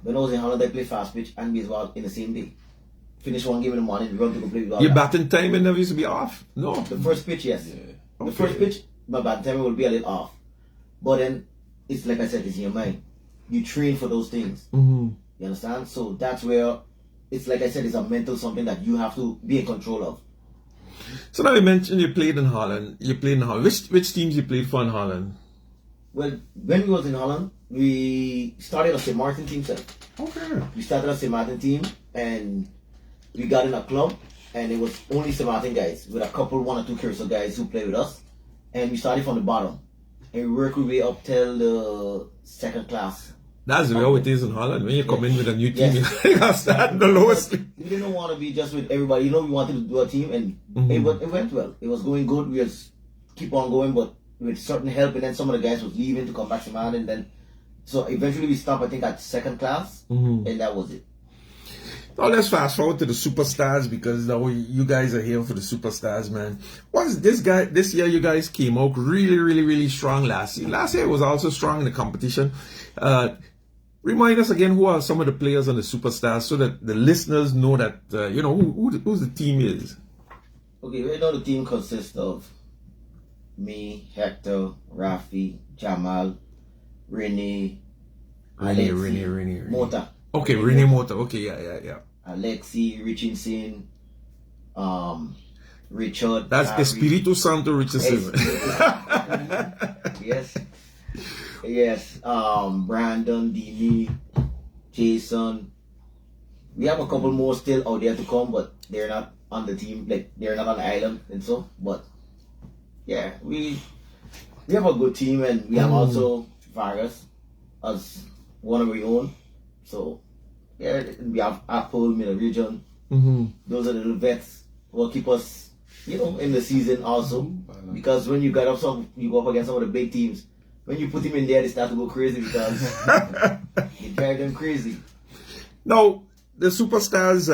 When I was in Holland, I played fast pitch and baseball in the same day. Finish one game in the morning, run to go play baseball. Your batting time never used to be off? No. The first pitch, yes. Yeah. The first pitch, my batting time will be a little off. But then, it's like I said, it's in your mind. You train for those things. You understand? So that's where, it's like I said, it's a mental something that you have to be in control of. So now you mentioned you played in Holland. Which teams you played for in Holland? Well, when we was in Holland, we started a St. Martin team, sir. Okay. We started a St. Martin team, and we got in a club, and it was only St. Martin guys, with a couple, 1 or 2 Curacao guys who played with us. And we started from the bottom, and we worked our way up till the second class. That's the way it is in Holland. When you come in with a new team, you got to start in the lowest. We didn't want to be just with everybody. You know, we wanted to do a team, and it went well. It was going good. We just keep on going, but with certain help, and then some of the guys was leaving to come back to man, and then so eventually we stopped, I think, at second class, and that was it. Now let's fast forward to the superstars because now you guys are here for the superstars, man. What's this year you guys came out really strong last year. Last year was also strong in the competition. Remind us again who are some of the players on the superstars so that the listeners know that who the team is. Okay, right now the team consists of me, Hector, Rafi, Jamal, Rene, Mota. Okay, Rene Mota. Okay, yeah. Alexi, Richardson, Richard. That's Harry. Espiritu Santo Richardson. Yes. Brandon, Dini, Jason. We have a couple more still out there to come, but they're not on the team. Like they're not on the island and so. But yeah, we have a good team, and we have also Vargas as one of our own. So yeah, we have Apple, Middle Region. Those are the little vets who will keep us, in the season also. Because when you go up against some of the big teams. When you put him in there, they start to go crazy because you drive them crazy. Now, the superstars,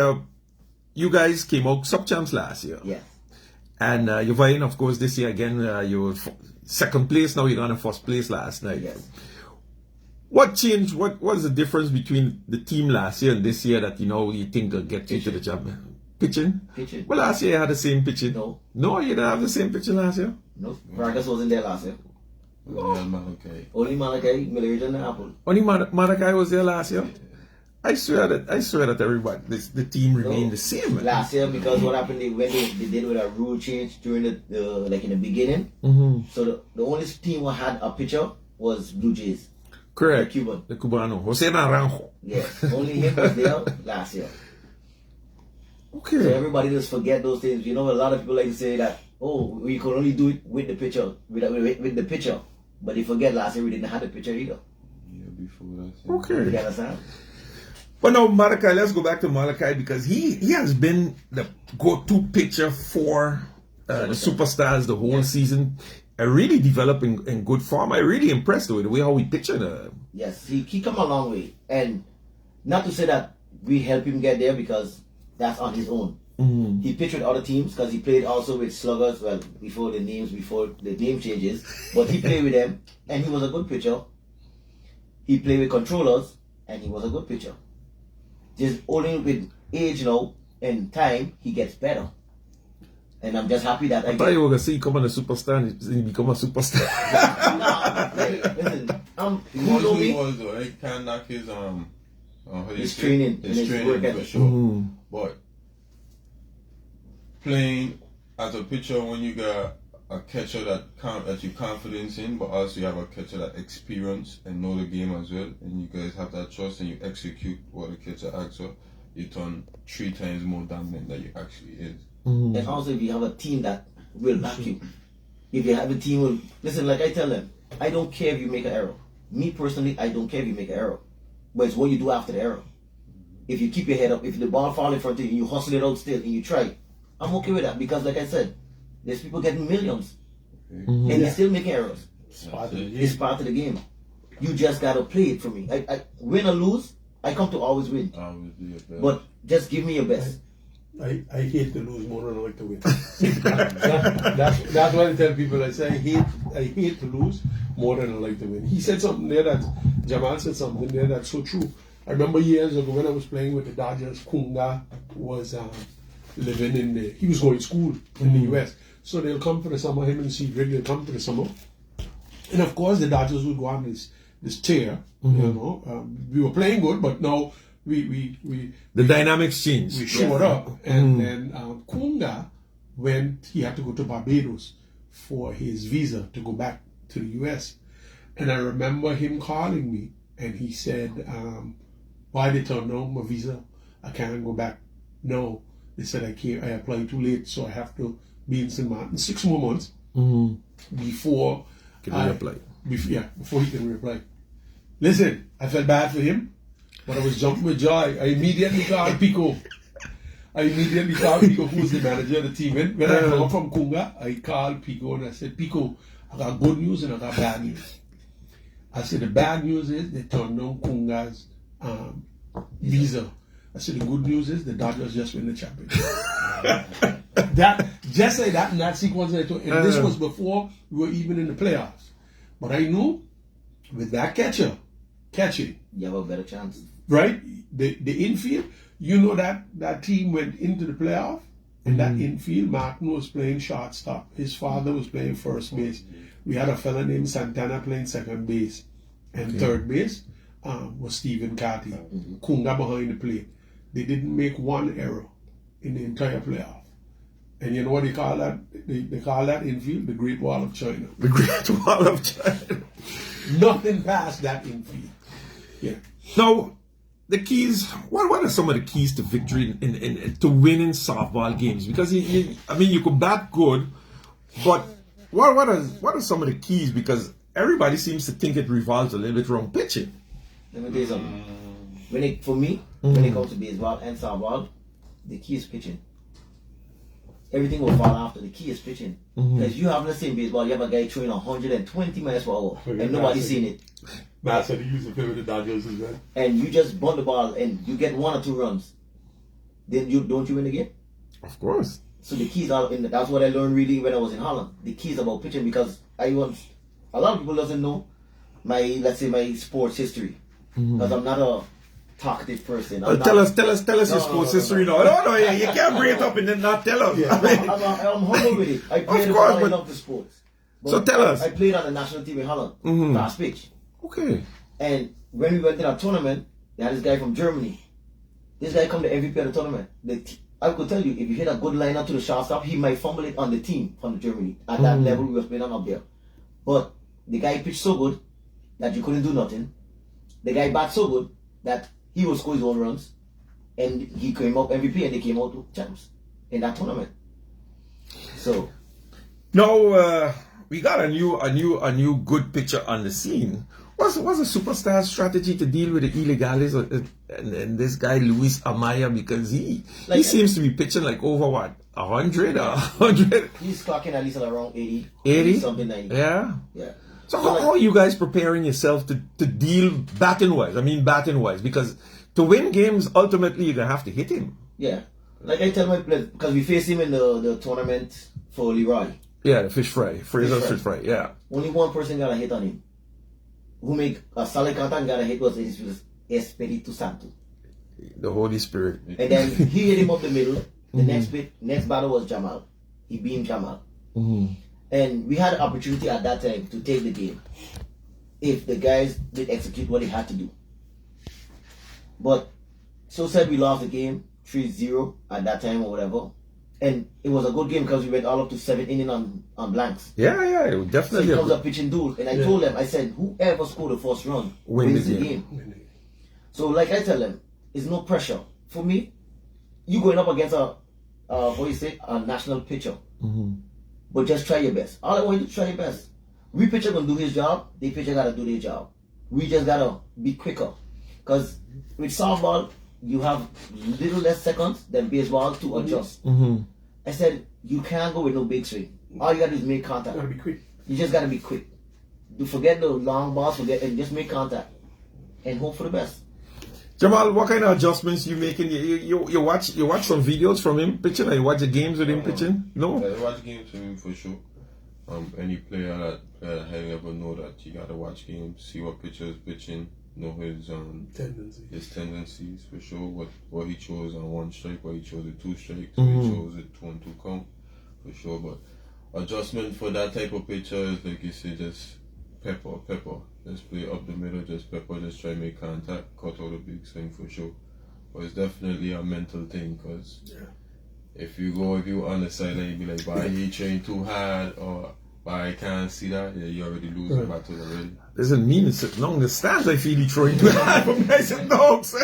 you guys came out sub-champs last year. Yes. And you're vying, of course, this year again. You were second place. Now you got in first place last night. Yes. What changed? What was the difference between the team last year and this year that you think will get you to the champion? Pitching? Well, last year you had the same pitching. No, you didn't have the same pitching last year. No, Vargas wasn't there last year. Only Malachi, Miller, and Apple. Only Malachi was there last year. I swear that everybody, the team remained the same. Man. Last year, because what happened when they did with a rule change during in the beginning. So the only team who had a pitcher was Blue Jays. Correct. The Cuban. The Cubano, Jose Naranjo. Yes, only him was there last year. Okay. So everybody just forget those things. A lot of people like to say that, we could only do it with the pitcher, with the pitcher. But they forget last year we didn't have the pitcher either. Yeah, before that. Okay. You understand? But now Malachi, let's go back to Malachi because he has been the go-to pitcher for the superstars the whole season. Really developing in good form. I'm really impressed with the way how he pitched. Yes, he come a long way. And not to say that we help him get there because that's on his own. He pitched with other teams because he played also with sluggers, before the name changes. But he played with them and he was a good pitcher. He played with controllers and he was a good pitcher. Just only with age now and time, he gets better. And I'm just happy that I thought you were going to see him come on a superstar and he become a superstar. Listen, you know me. He can't knock his training for sure. But playing as a pitcher when you got a catcher that you confidence in, but also you have a catcher that experience and know the game as well, and you guys have that trust and you execute what the catcher asks for, you turn 3 times more dominant than you actually is. And also if you have a team that will back you. If you have a team listen, like I tell them, I don't care if you make an error. Me personally, I don't care if you make an error. But it's what you do after the error. If you keep your head up, if the ball falls in front of you and you hustle it out still and you try, I'm okay with that because like I said, there's people getting millions and they're still making errors. It's part of the game. You just gotta play it for me. I win or lose, I come to always win. But just give me your best. I hate to lose more than I like to win. That's what I tell people. I say I hate to lose more than I like to win. He said something there Jamal said something there that's so true. I remember years ago when I was playing with the Dodgers, Kunga was living he was going to school in the US. So they'll come for the summer, him and Cedric, they'll come for the summer. And of course the Dodgers would go on this tear, we were playing good, but now the dynamics changed. We showed up, and then Kunga he had to go to Barbados for his visa to go back to the US. And I remember him calling me, and he said, why they told no, my visa, I can't go back. No, they said I can't, I applied too late, so I have to be in St. Martin 6 more months before he can reapply. Before he can reapply. Listen, I felt bad for him, but I was jumping with joy. I immediately called Pico. Who was the manager of the team. When I came from Kunga, I called Pico and I said, Pico, I got good news and I got bad news. I said, the bad news is they turned down Kunga's visa. I said, the good news is the Dodgers just win the championship. Just like that in that sequence. And this was before we were even in the playoffs. But I knew with that catching, You have a better chance. right? The infield, you know that team went into the playoff, and that infield, Martin was playing shortstop. His father was playing first base. We had a fella named Santana playing second base, and third base was Stephen Carty, Kunga behind the plate. They didn't make one error in the entire playoff. And you know what they call that? They call that infield the Great Wall of China. The Great Wall of China. Nothing past that infield. Yeah. Now, the keys. What are some of the keys to victory in to winning softball games? Because you could bat good, but what are some of the keys? Because everybody seems to think it revolves a little bit around pitching. Let me tell you something. When it comes to baseball and softball, the key is pitching. Everything will fall after. The key is pitching. Because you have, let's say in baseball, you have a guy throwing 120 miles per hour, and nobody's seen it. Matt said he used to play with the Dodgers as well. And you just bunt the ball and you get 1 or 2 runs. Then don't you win the game? Of course. So the keys are in that's what I learned really when I was in Holland. The keys about pitching, because a lot of people doesn't know my sports history. Because I'm not a talkative person. Tell us your sports history. No, you can't bring it up and then not tell us. Yeah. I'm humble with it. I played I love the sports. But so tell us. I played on the national team in Holland, fast pitch. Okay. And when we went to that tournament, they had this guy from Germany. This guy come to MVP of the tournament. I could tell you, if you hit a good line up to the shortstop, he might fumble it on the team from the Germany. At that level, we were playing on up there. But the guy pitched so good that you couldn't do nothing. The guy bat so good that he would score his own runs, and he came up MVP, and they came out champs in that tournament. So now we got a new good pitcher on the scene. What's a superstar strategy to deal with the illegals and this guy Luis Amaya, because he seems to be pitching like over 100 or 100. He's clocking at least around 80 something 90. Yeah. Yeah. So how are you guys preparing yourself to deal batting wise? Because to win games, ultimately you're gonna have to hit him. Yeah. Like I tell my players, because we faced him in the tournament for Leroy. Yeah, the fish fry. Fraser's fish fry, yeah. Only one person got a hit on him. Who make a solid contact and got a hit was Espiritu Santo. The Holy Spirit. And then he hit him up the middle. The next battle was Jamal. He beat Jamal. And we had an opportunity at that time to take the game if the guys did execute what they had to do. But so said we lost the game 3-0 at that time or whatever. And it was a good game because we went all up to 7 innings on blanks. Yeah, it definitely. So it comes a pitching duel. And I told them, I said, whoever scored the first run wins the game. So like I tell them, it's no pressure. For me, you going up against a national pitcher. But just try your best. All I want you to try your best. We pitcher gonna do his job, the pitcher gotta do their job. We just gotta be quicker. Because with softball, you have little less seconds than baseball to adjust. I said, you can't go with no big swing. All you gotta do is make contact. You gotta be quick. You just gotta be quick. You forget the long balls, and just make contact. And hope for the best. Jamal, what kind of adjustments you making? You watch some videos from him pitching, or you watch the games with him pitching? No? I watch games from him for sure. Any player that I ever know that you gotta watch games, see what pitcher is pitching, know his tendencies for sure. What he chose on 1 strike, what he chose at 2 strikes, what he chose at 1-2 count for sure. But adjustment for that type of pitcher is like you say, just pepper. Just play up the middle, just pepper, just try to make contact, cut out a big swing for sure. But it's definitely a mental thing, because if you on the sideline, you be like, "Why he trained too hard," or "Why I can't see that." Yeah, you already lose the battle already. Doesn't mean it's long the stands. I feel he throwing too hard from guys and dogs.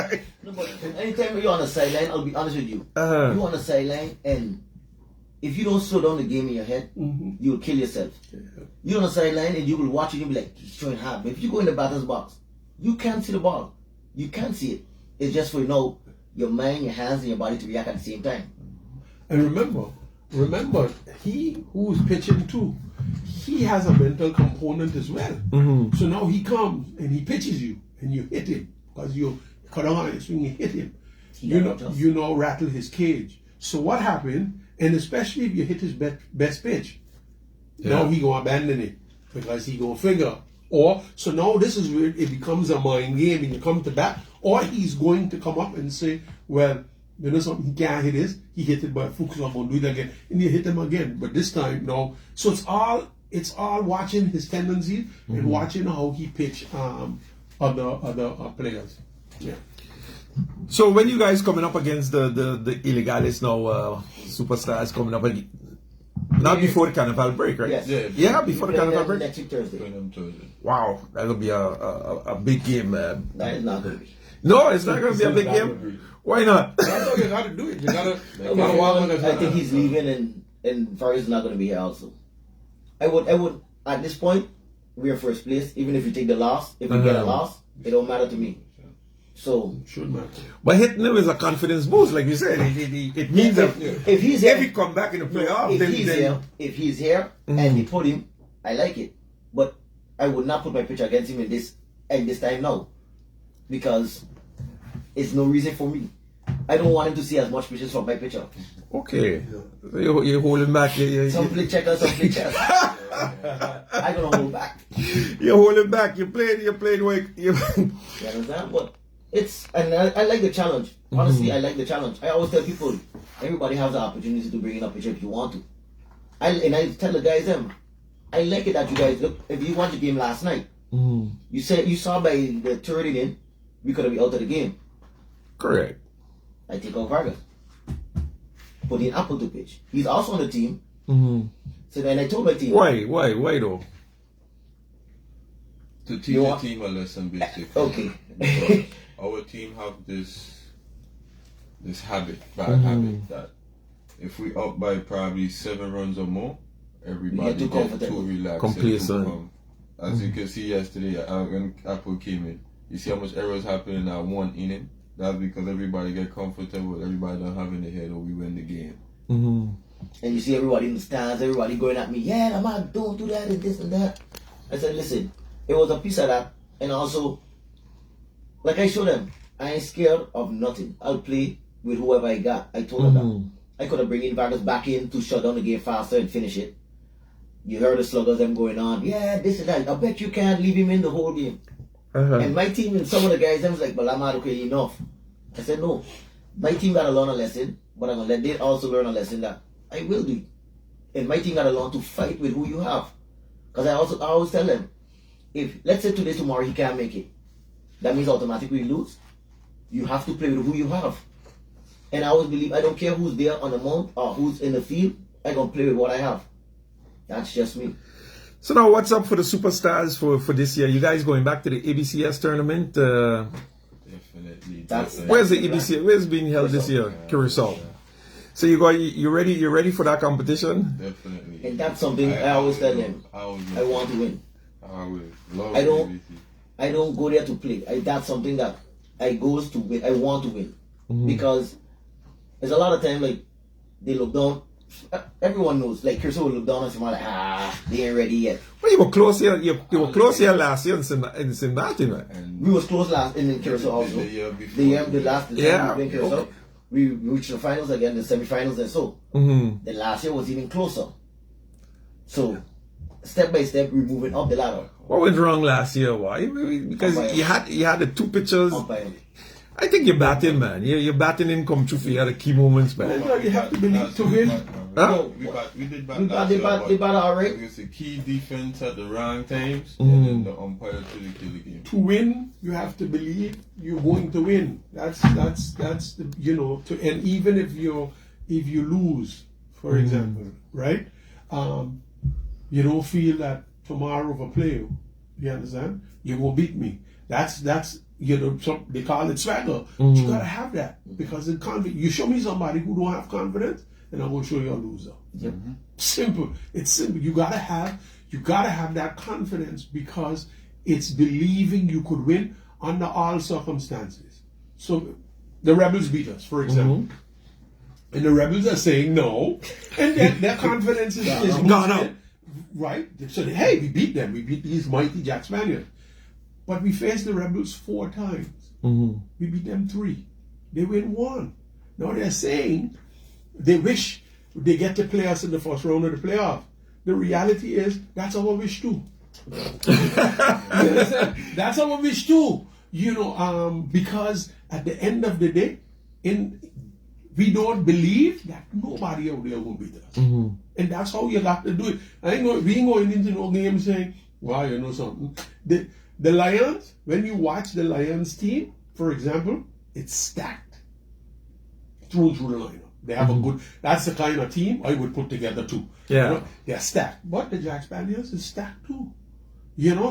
No, but anytime you're on the sideline, I'll be honest with you. You're on the sideline, and if you don't slow down the game in your head, you'll kill yourself. You're on the sideline and you will watch it and you'll be like, he's throwing hard. But if you go in the batter's box, you can't see the ball. You can't see it. It's just for your mind, your hands, and your body to react at the same time. And remember, he who's pitching too, he has a mental component as well. So now he comes and he pitches you and you hit him because you cut on and swing and hit him. you know, rattle his cage. So what happened? And especially if you hit his best pitch, now he gonna abandon it because he gonna figure. Or so now this is where it becomes a mind game, and you come to bat, or he's going to come up and say, well, you know something, he can't hit this, he hit it by focus, I'm gonna do it again, and you hit him again. But this time, no. So it's all watching his tendencies and watching how he pitch other players. Yeah. So when you guys coming up against the illegalists now, superstars coming up, not before the carnival break, right? Yes. Yeah, before the carnival break. Next week Thursday. Wow, that'll be a big game, man. That is not going to be. No, it's not going to be a big game. Why not? That's how you gotta do it. You gotta I think he's leaving, and Faris is not going to be here also. I would at this point, we're first place. Even if you take the loss, if we get a loss, it don't matter to me. So should matter. But hitting him is a confidence boost, like you said. It means that if he's here, if he come back in the playoff, if he's here and they put him, I like it. But I would not put my pitcher against him in this time now, because it's no reason for me. I don't want him to see as much pitches from my pitcher. Okay, so you're holding back. Some play checker, some play checker. I'm gonna hold back. You're holding back. You're playing like you. You understand? But I like the challenge. Honestly, I like the challenge. I always tell people, everybody has the opportunity to bring in a pitcher if you want to. I tell the guys I like it that you guys look. If you watched the game last night, you saw by the third inning, we could have been out of the game. Correct. I take out Vargas. Put in Apple to pitch. He's also on the team. So then I told my team. Why though? To teach the team a lesson, basically. Okay. Because our team have this bad habit, that if we up by probably 7 runs or more, everybody get too relaxed. Complacent. As you can see yesterday, when Apple came in, you see how much errors happen in that one inning. That's because everybody get comfortable. Everybody don't have in the head, or we win the game. And you see everybody in the stands, everybody going at me. Yeah, Lamar, don't do that and this and that. I said, listen, it was a piece of that, and also, like I showed them, I ain't scared of nothing. I'll play with whoever I got. I told them that. I could have bring in Vargas back in to shut down the game faster and finish it. You heard the sluggers them going on. Yeah, this and that. I bet you can't leave him in the whole game. And my team and some of the guys, them was like, but Lamar, okay, enough. I said, no. My team got to learn a lesson, but I'm going to let them also learn a lesson that I will do. And my team got to learn to fight with who you have. Because I always tell them, if, let's say today, tomorrow, he can't make it, that means automatically you lose. You have to play with who you have. And I always believe, I don't care who's there on the mound or who's in the field, I'm going to play with what I have. That's just me. So now, what's up for the superstars for this year? You guys going back to the ABCS tournament? Definitely. Where's the ABCS? Where's being held this year? Curacao. So you ready for that competition? Definitely. And that's something I always tell them. I want to win. I don't go there to play. That's something that I goes to win. I want to win. Because there's a lot of time like they look down. Everyone knows, like Curacao will look down and say, like, they ain't ready yet. Well, you were close here. You were close here last year in St. Martin, right? We was close last in Curacao also. The last time we in Curacao, okay. We reached the finals again, the semi-finals, and so. The last year was even closer. So, step by step, we're moving up the ladder. What went wrong last year? Why? Because you had the two pitchers. I think you're batting, man. You're batting in come true for you at the key moments, man. You have to believe to win. We did bat. They bat alright. It's a key defense at the wrong times, and then the umpire to kill the game. To win, you have to believe you're going to win. That's the, you know. And even if you lose, for example, right? You don't feel that tomorrow of a play. You understand? You will beat me. That's. You know, they call it swagger. You gotta have that, because in confidence, you show me somebody who don't have confidence, and I'm gonna show you a loser. Simple. It's simple. You gotta have that confidence, because it's believing you could win under all circumstances. So the Rebels beat us, for example, and the Rebels are saying no, and their confidence is gone up. Right? So hey, we beat them. We beat these mighty Jackspanias. But we faced the Rebels 4 times. We beat them 3. they win one. Now they're saying they wish they get to play us in the first round of the playoff. The reality is that's our wish too. That's our wish too. Because at the end of the day, we don't believe that nobody out there will beat us. And that's how you got to do it. We ain't going into no game saying, well, you know something. The Lions, when you watch the Lions team, for example, it's stacked through the lineup. They have a good, that's the kind of team I would put together too. Yeah. They're stacked. But the Jackspanias is stacked too.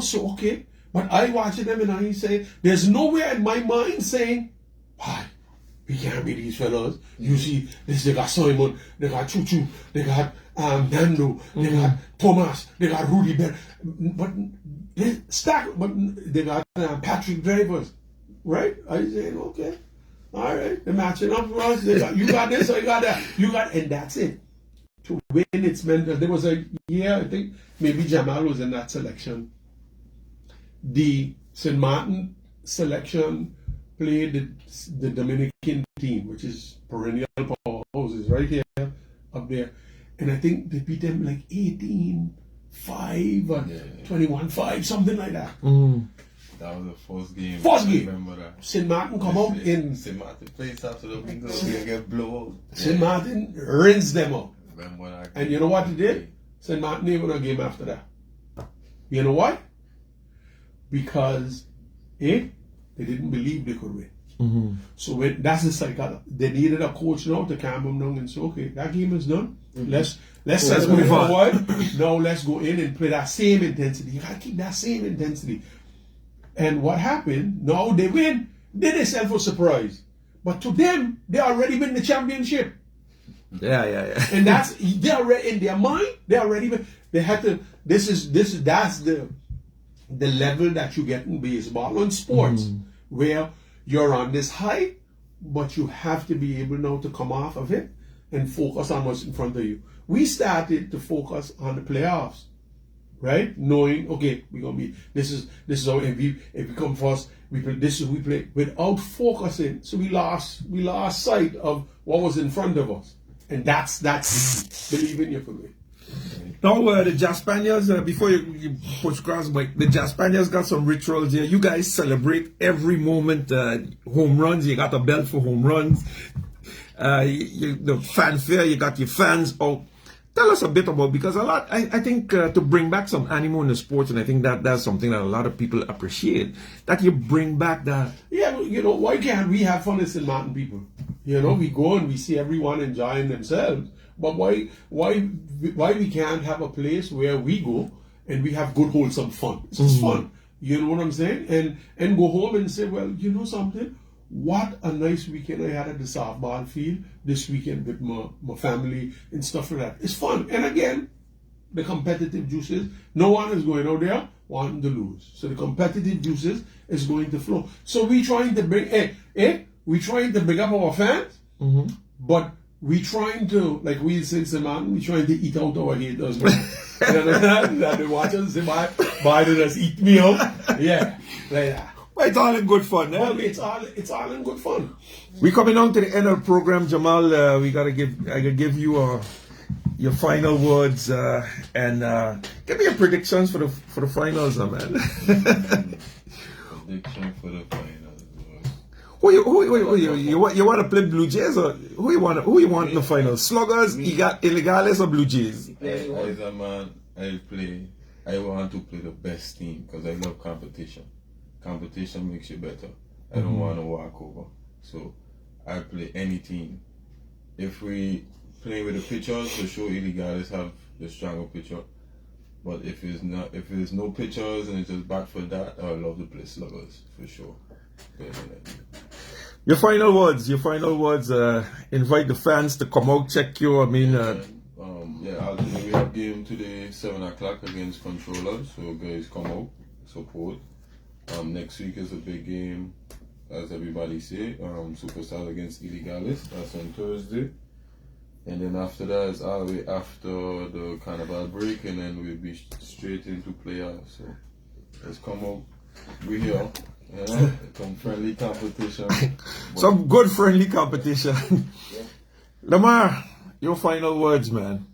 So okay. But I watch them and I say, there's nowhere in my mind saying, why? We can't beat these fellas. You see, they got Simon, they got Choo-Choo, they got Nando, they got Thomas, they got Rudy Bell. But they stack, but they got Patrick Drivers, right? I say, okay, all right, they're matching up for us. You got this, I got that. And that's it. To win, it's mental. There was a year, I think, maybe Jamal was in that selection. The St. Martin selection played the Dominican team, which is perennial powerhouses right here, up there. And I think they beat them like 18-5 or 21-5, something like that. That was the first game. First game. I remember that. St. Martin come out in... St. Martin plays after the window, they get blown. St. Martin rinsed them out. Remember that And you know what they did? St. Martin even a game after that. You know why? Because they didn't believe they could win. So that's the cycle. They needed a coach now to calm them down and say, okay, that game is done. Let's move forward. Now let's go in and play that same intensity. You gotta keep that same intensity. And what happened? Now they win. They themselves were surprised. But to them, they already win the championship. Yeah. And that's they already in their mind. They already win. They had to. That's the level that you get in baseball and sports, where you're on this high, but you have to be able now to come off of it and focus on what's in front of you. We started to focus on the playoffs, right? Knowing, okay, we're gonna be this is how if we come first, we play this is we play without focusing. So we lost sight of what was in front of us, and that's believe in you for me. Now, the Jackspanias, before you push across, like the Jackspanias got some rituals here. You guys celebrate every moment, home runs. You got a belt for home runs. The fanfare, you got your fans out. Tell us a bit about, because I think to bring back some animal in the sports, and I think that's something that a lot of people appreciate, that you bring back that. Yeah, why can't we have fun as St. Martin people? We go and we see everyone enjoying themselves. But why we can't have a place where we go and we have good, wholesome fun? It's just fun. You know what I'm saying? And go home and say, well, you know something? What a nice weekend I had at the softball field this weekend with my family and stuff like that. It's fun. And again, the competitive juices, no one is going out there wanting to lose. So the competitive juices is going to flow. So we trying to bring, we trying to bring up our fans, but we trying to, like we say in St. Martin, we trying to eat out our haters. You understand? That they watch us say, bye to us, eat me out. Yeah, like that. Well, it's all in good fun, eh? Well, it's all in good fun. We coming on to the end of the program, Jamal. I gotta give you your final words and give me your predictions for the finals, man. Prediction for the finals. Who you want to play Blue Jays, or who you want in the finals? Sluggers, Illegales, or Blue Jays? As a man, I want to play the best team because I love competition. Competition makes you better. I don't want to walk over. So I play any team. If we play with the pitchers, for sure Illegales have the stronger pitcher. But if there's no pitchers and it's just back for that, I love to play Sluggers for sure. Your final words. Invite the fans to come out, check you. I mean, we have game today 7:00 against Controllers. So guys, come out, support. Next week is a big game, as everybody say. Superstars against Illegales. That's on Thursday. And then after that is all the way after the Carnival break, and then we'll be straight into playoffs. So let's come out. We're here. You know, some friendly competition. Some good friendly competition. Lamar, your final words, man.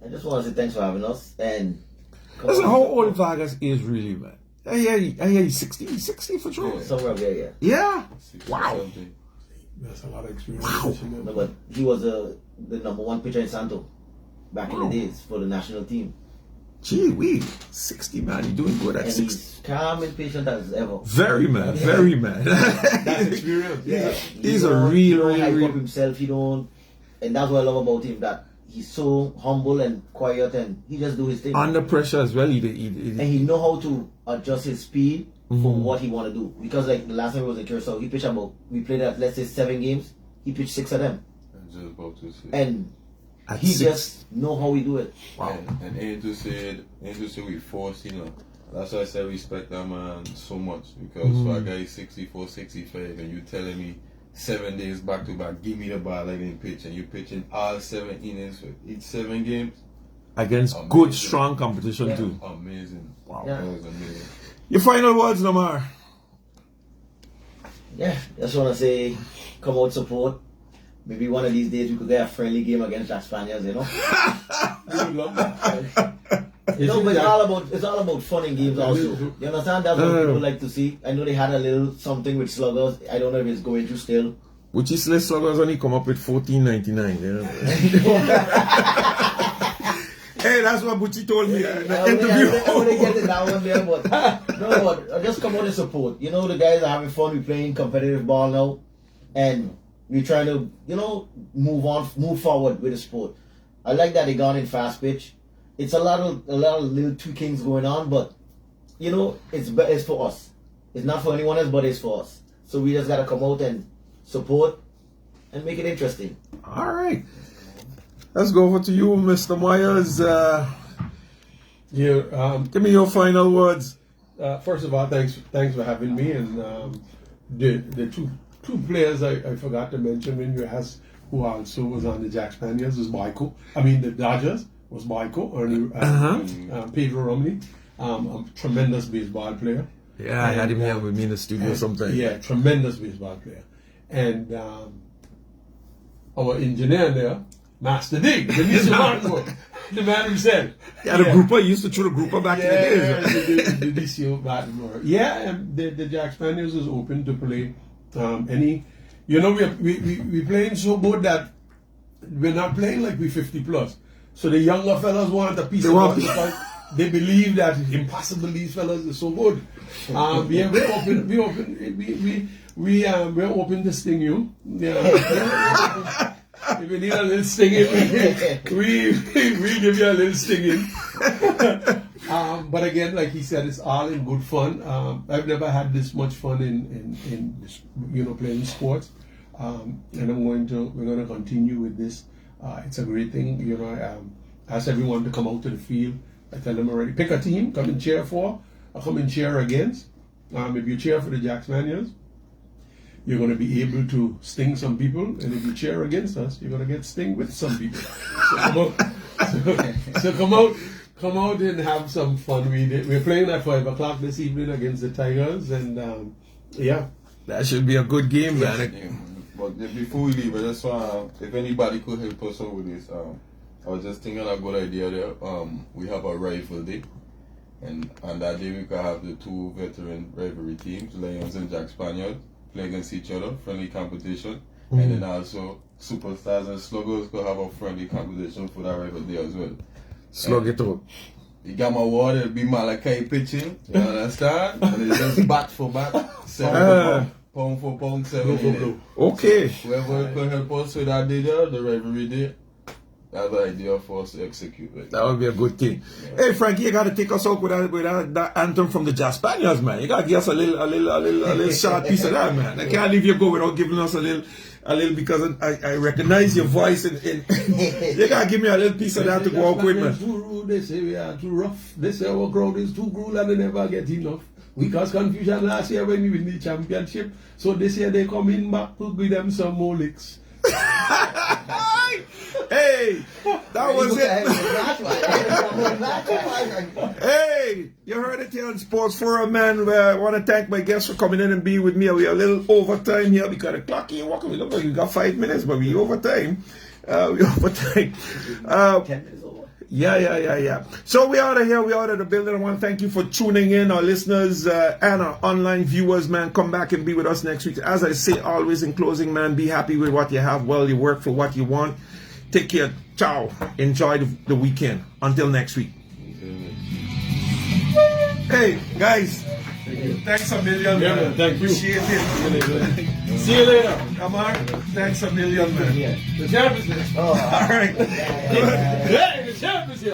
I just want to say thanks for having us. And Listen, how old Vargas is really, man? I hear he's 60 for sure. somewhere up there, yeah. Yeah? 60 Wow. something. That's a lot of experience. No, but he was the number one pitcher in Santo back in the days for the national team. Gee, we 60, man. You're doing good at And 60. he's calm and patient as ever. Very, man. Very, man. That's experience. Yeah. He's a He real, don't hype real. up himself. He don't, and that's what I love about him. That he's so humble and quiet, and he just do his thing. Under pressure as well. And he know how to adjust his speed for what he want to do. Because like the last time he was in Curacao, we played at let's say 7 games. He pitched 6 of them, I'm just about to say. and At he 6. just know how we do it. Wow. And ain't to say we force, you know. That's why I say I respect that man so much. Because for a guy 64, 65, and you telling me 7 days back to back, give me the ball, I didn't pitch, and you pitching all 7 innings for each 7 games. Against Amazing. good, strong competition, too. Amazing. Wow. Yeah. That was amazing. Your final words, Lamar. Yeah, just want to say, come out support. Maybe one of these days we could get a friendly game against Jackspanias, you know. You would love that. No, but it's all about fun in games also. You understand? That's what people like to see. I know they had a little something with sluggers. I don't know if it's going through still. Which is less sluggers only come up with $14.99, you know. Hey, that's what Bucci told me in the interview. I want to get it that one there, but no, but just come out and support. You know, the guys are having fun. We're playing competitive ball now, and we're trying to, you know, move forward with the sport. I like that they gone in fast pitch. It's a lot of little tweakings going on, but you know, it's for us. It's not for anyone else, but it's for us. So we just gotta come out and support and make it interesting. All right. Let's go over to you, Mr. Meyers. Give me your final words. First of all, thanks for having me. And the two players I forgot to mention when you asked who also was on the Jackspanias was Michael. I mean the Dodgers was Michael, Pedro Romney, a tremendous baseball player. Yeah, I had him here with me in the studio sometime. Yeah, tremendous baseball player. And our engineer there, Master D, the man himself. Yeah, the grouper used to throw the grouper back in the days. The DCO Baltimore. Yeah, and the Jackspanias is open to play any. You know, we playing so good that we're not playing like we 50 plus. So the younger fellas want a piece of us because they believe that it's impossible. These fellas are so good. Yeah, we're open to sting you. Yeah. If you need a little stinging, we give you a little stinging. But again, like he said, it's all in good fun. I've never had this much fun in this, you know, playing sports. And we're going to continue with this. It's a great thing, you know. I ask everyone to come out to the field. I tell them already, pick a team, come and cheer for, or come and cheer against. If you cheer for the Jackspanias, you're going to be able to sting some people, and if you cheer against us, you're going to get sting with some people. So come out and have some fun. We're playing at 5 o'clock this evening against the Tigers, and yeah. That should be a good game, man. Yeah. But before we leave, I just want, if anybody could help us out with this, I was just thinking a good idea there. We have a rifle day, and on that day we could have the 2 veteran rivalry teams, Lions and Jackspanias, play against each other, friendly competition, and then also superstars and sluggers could have a friendly competition for that rival day as well. Slug it out. You got my word, it'll be Malachi pitching, you understand? And it's just bat for bat, pound for pound, 7 innings. Okay. Whoever could help us with that day there, the rivalry day, that's the idea for us to execute. Right? That would be a good thing. Yeah. Hey, Frankie, you got to take us out with that anthem from the Jackspanias, man. You got to give us a little short piece of that, man. I can't leave you go without giving us a little because I recognize your voice and you got to give me a little piece of that to go out with, man. Too rude, they say we are too rough. They say our crowd is too cruel and they never get enough. We caused confusion last year when we win the championship. So this year they come in back to give them some more licks. Hey, that was it. Hey, Hey, you heard it here on Sports Forum, man. I want to thank my guests for coming in and being with me. We are a little overtime here because the clock ain't walking. We look like we got 5 minutes, but we overtime. We overtime. 10 minutes over. Yeah. So we out of here. We out of the building. I want to thank you for tuning in, our listeners and our online viewers, man. Come back and be with us next week. As I say always in closing, man, be happy with what you have. Well, you work for what you want. Take care. Ciao. Enjoy the weekend. Until next week. Hey, guys. Thanks a million, Yeah, man. man, thank you. Appreciate it. See you later. Lamar, thanks a million, man. The champions. All right. Good. Hey!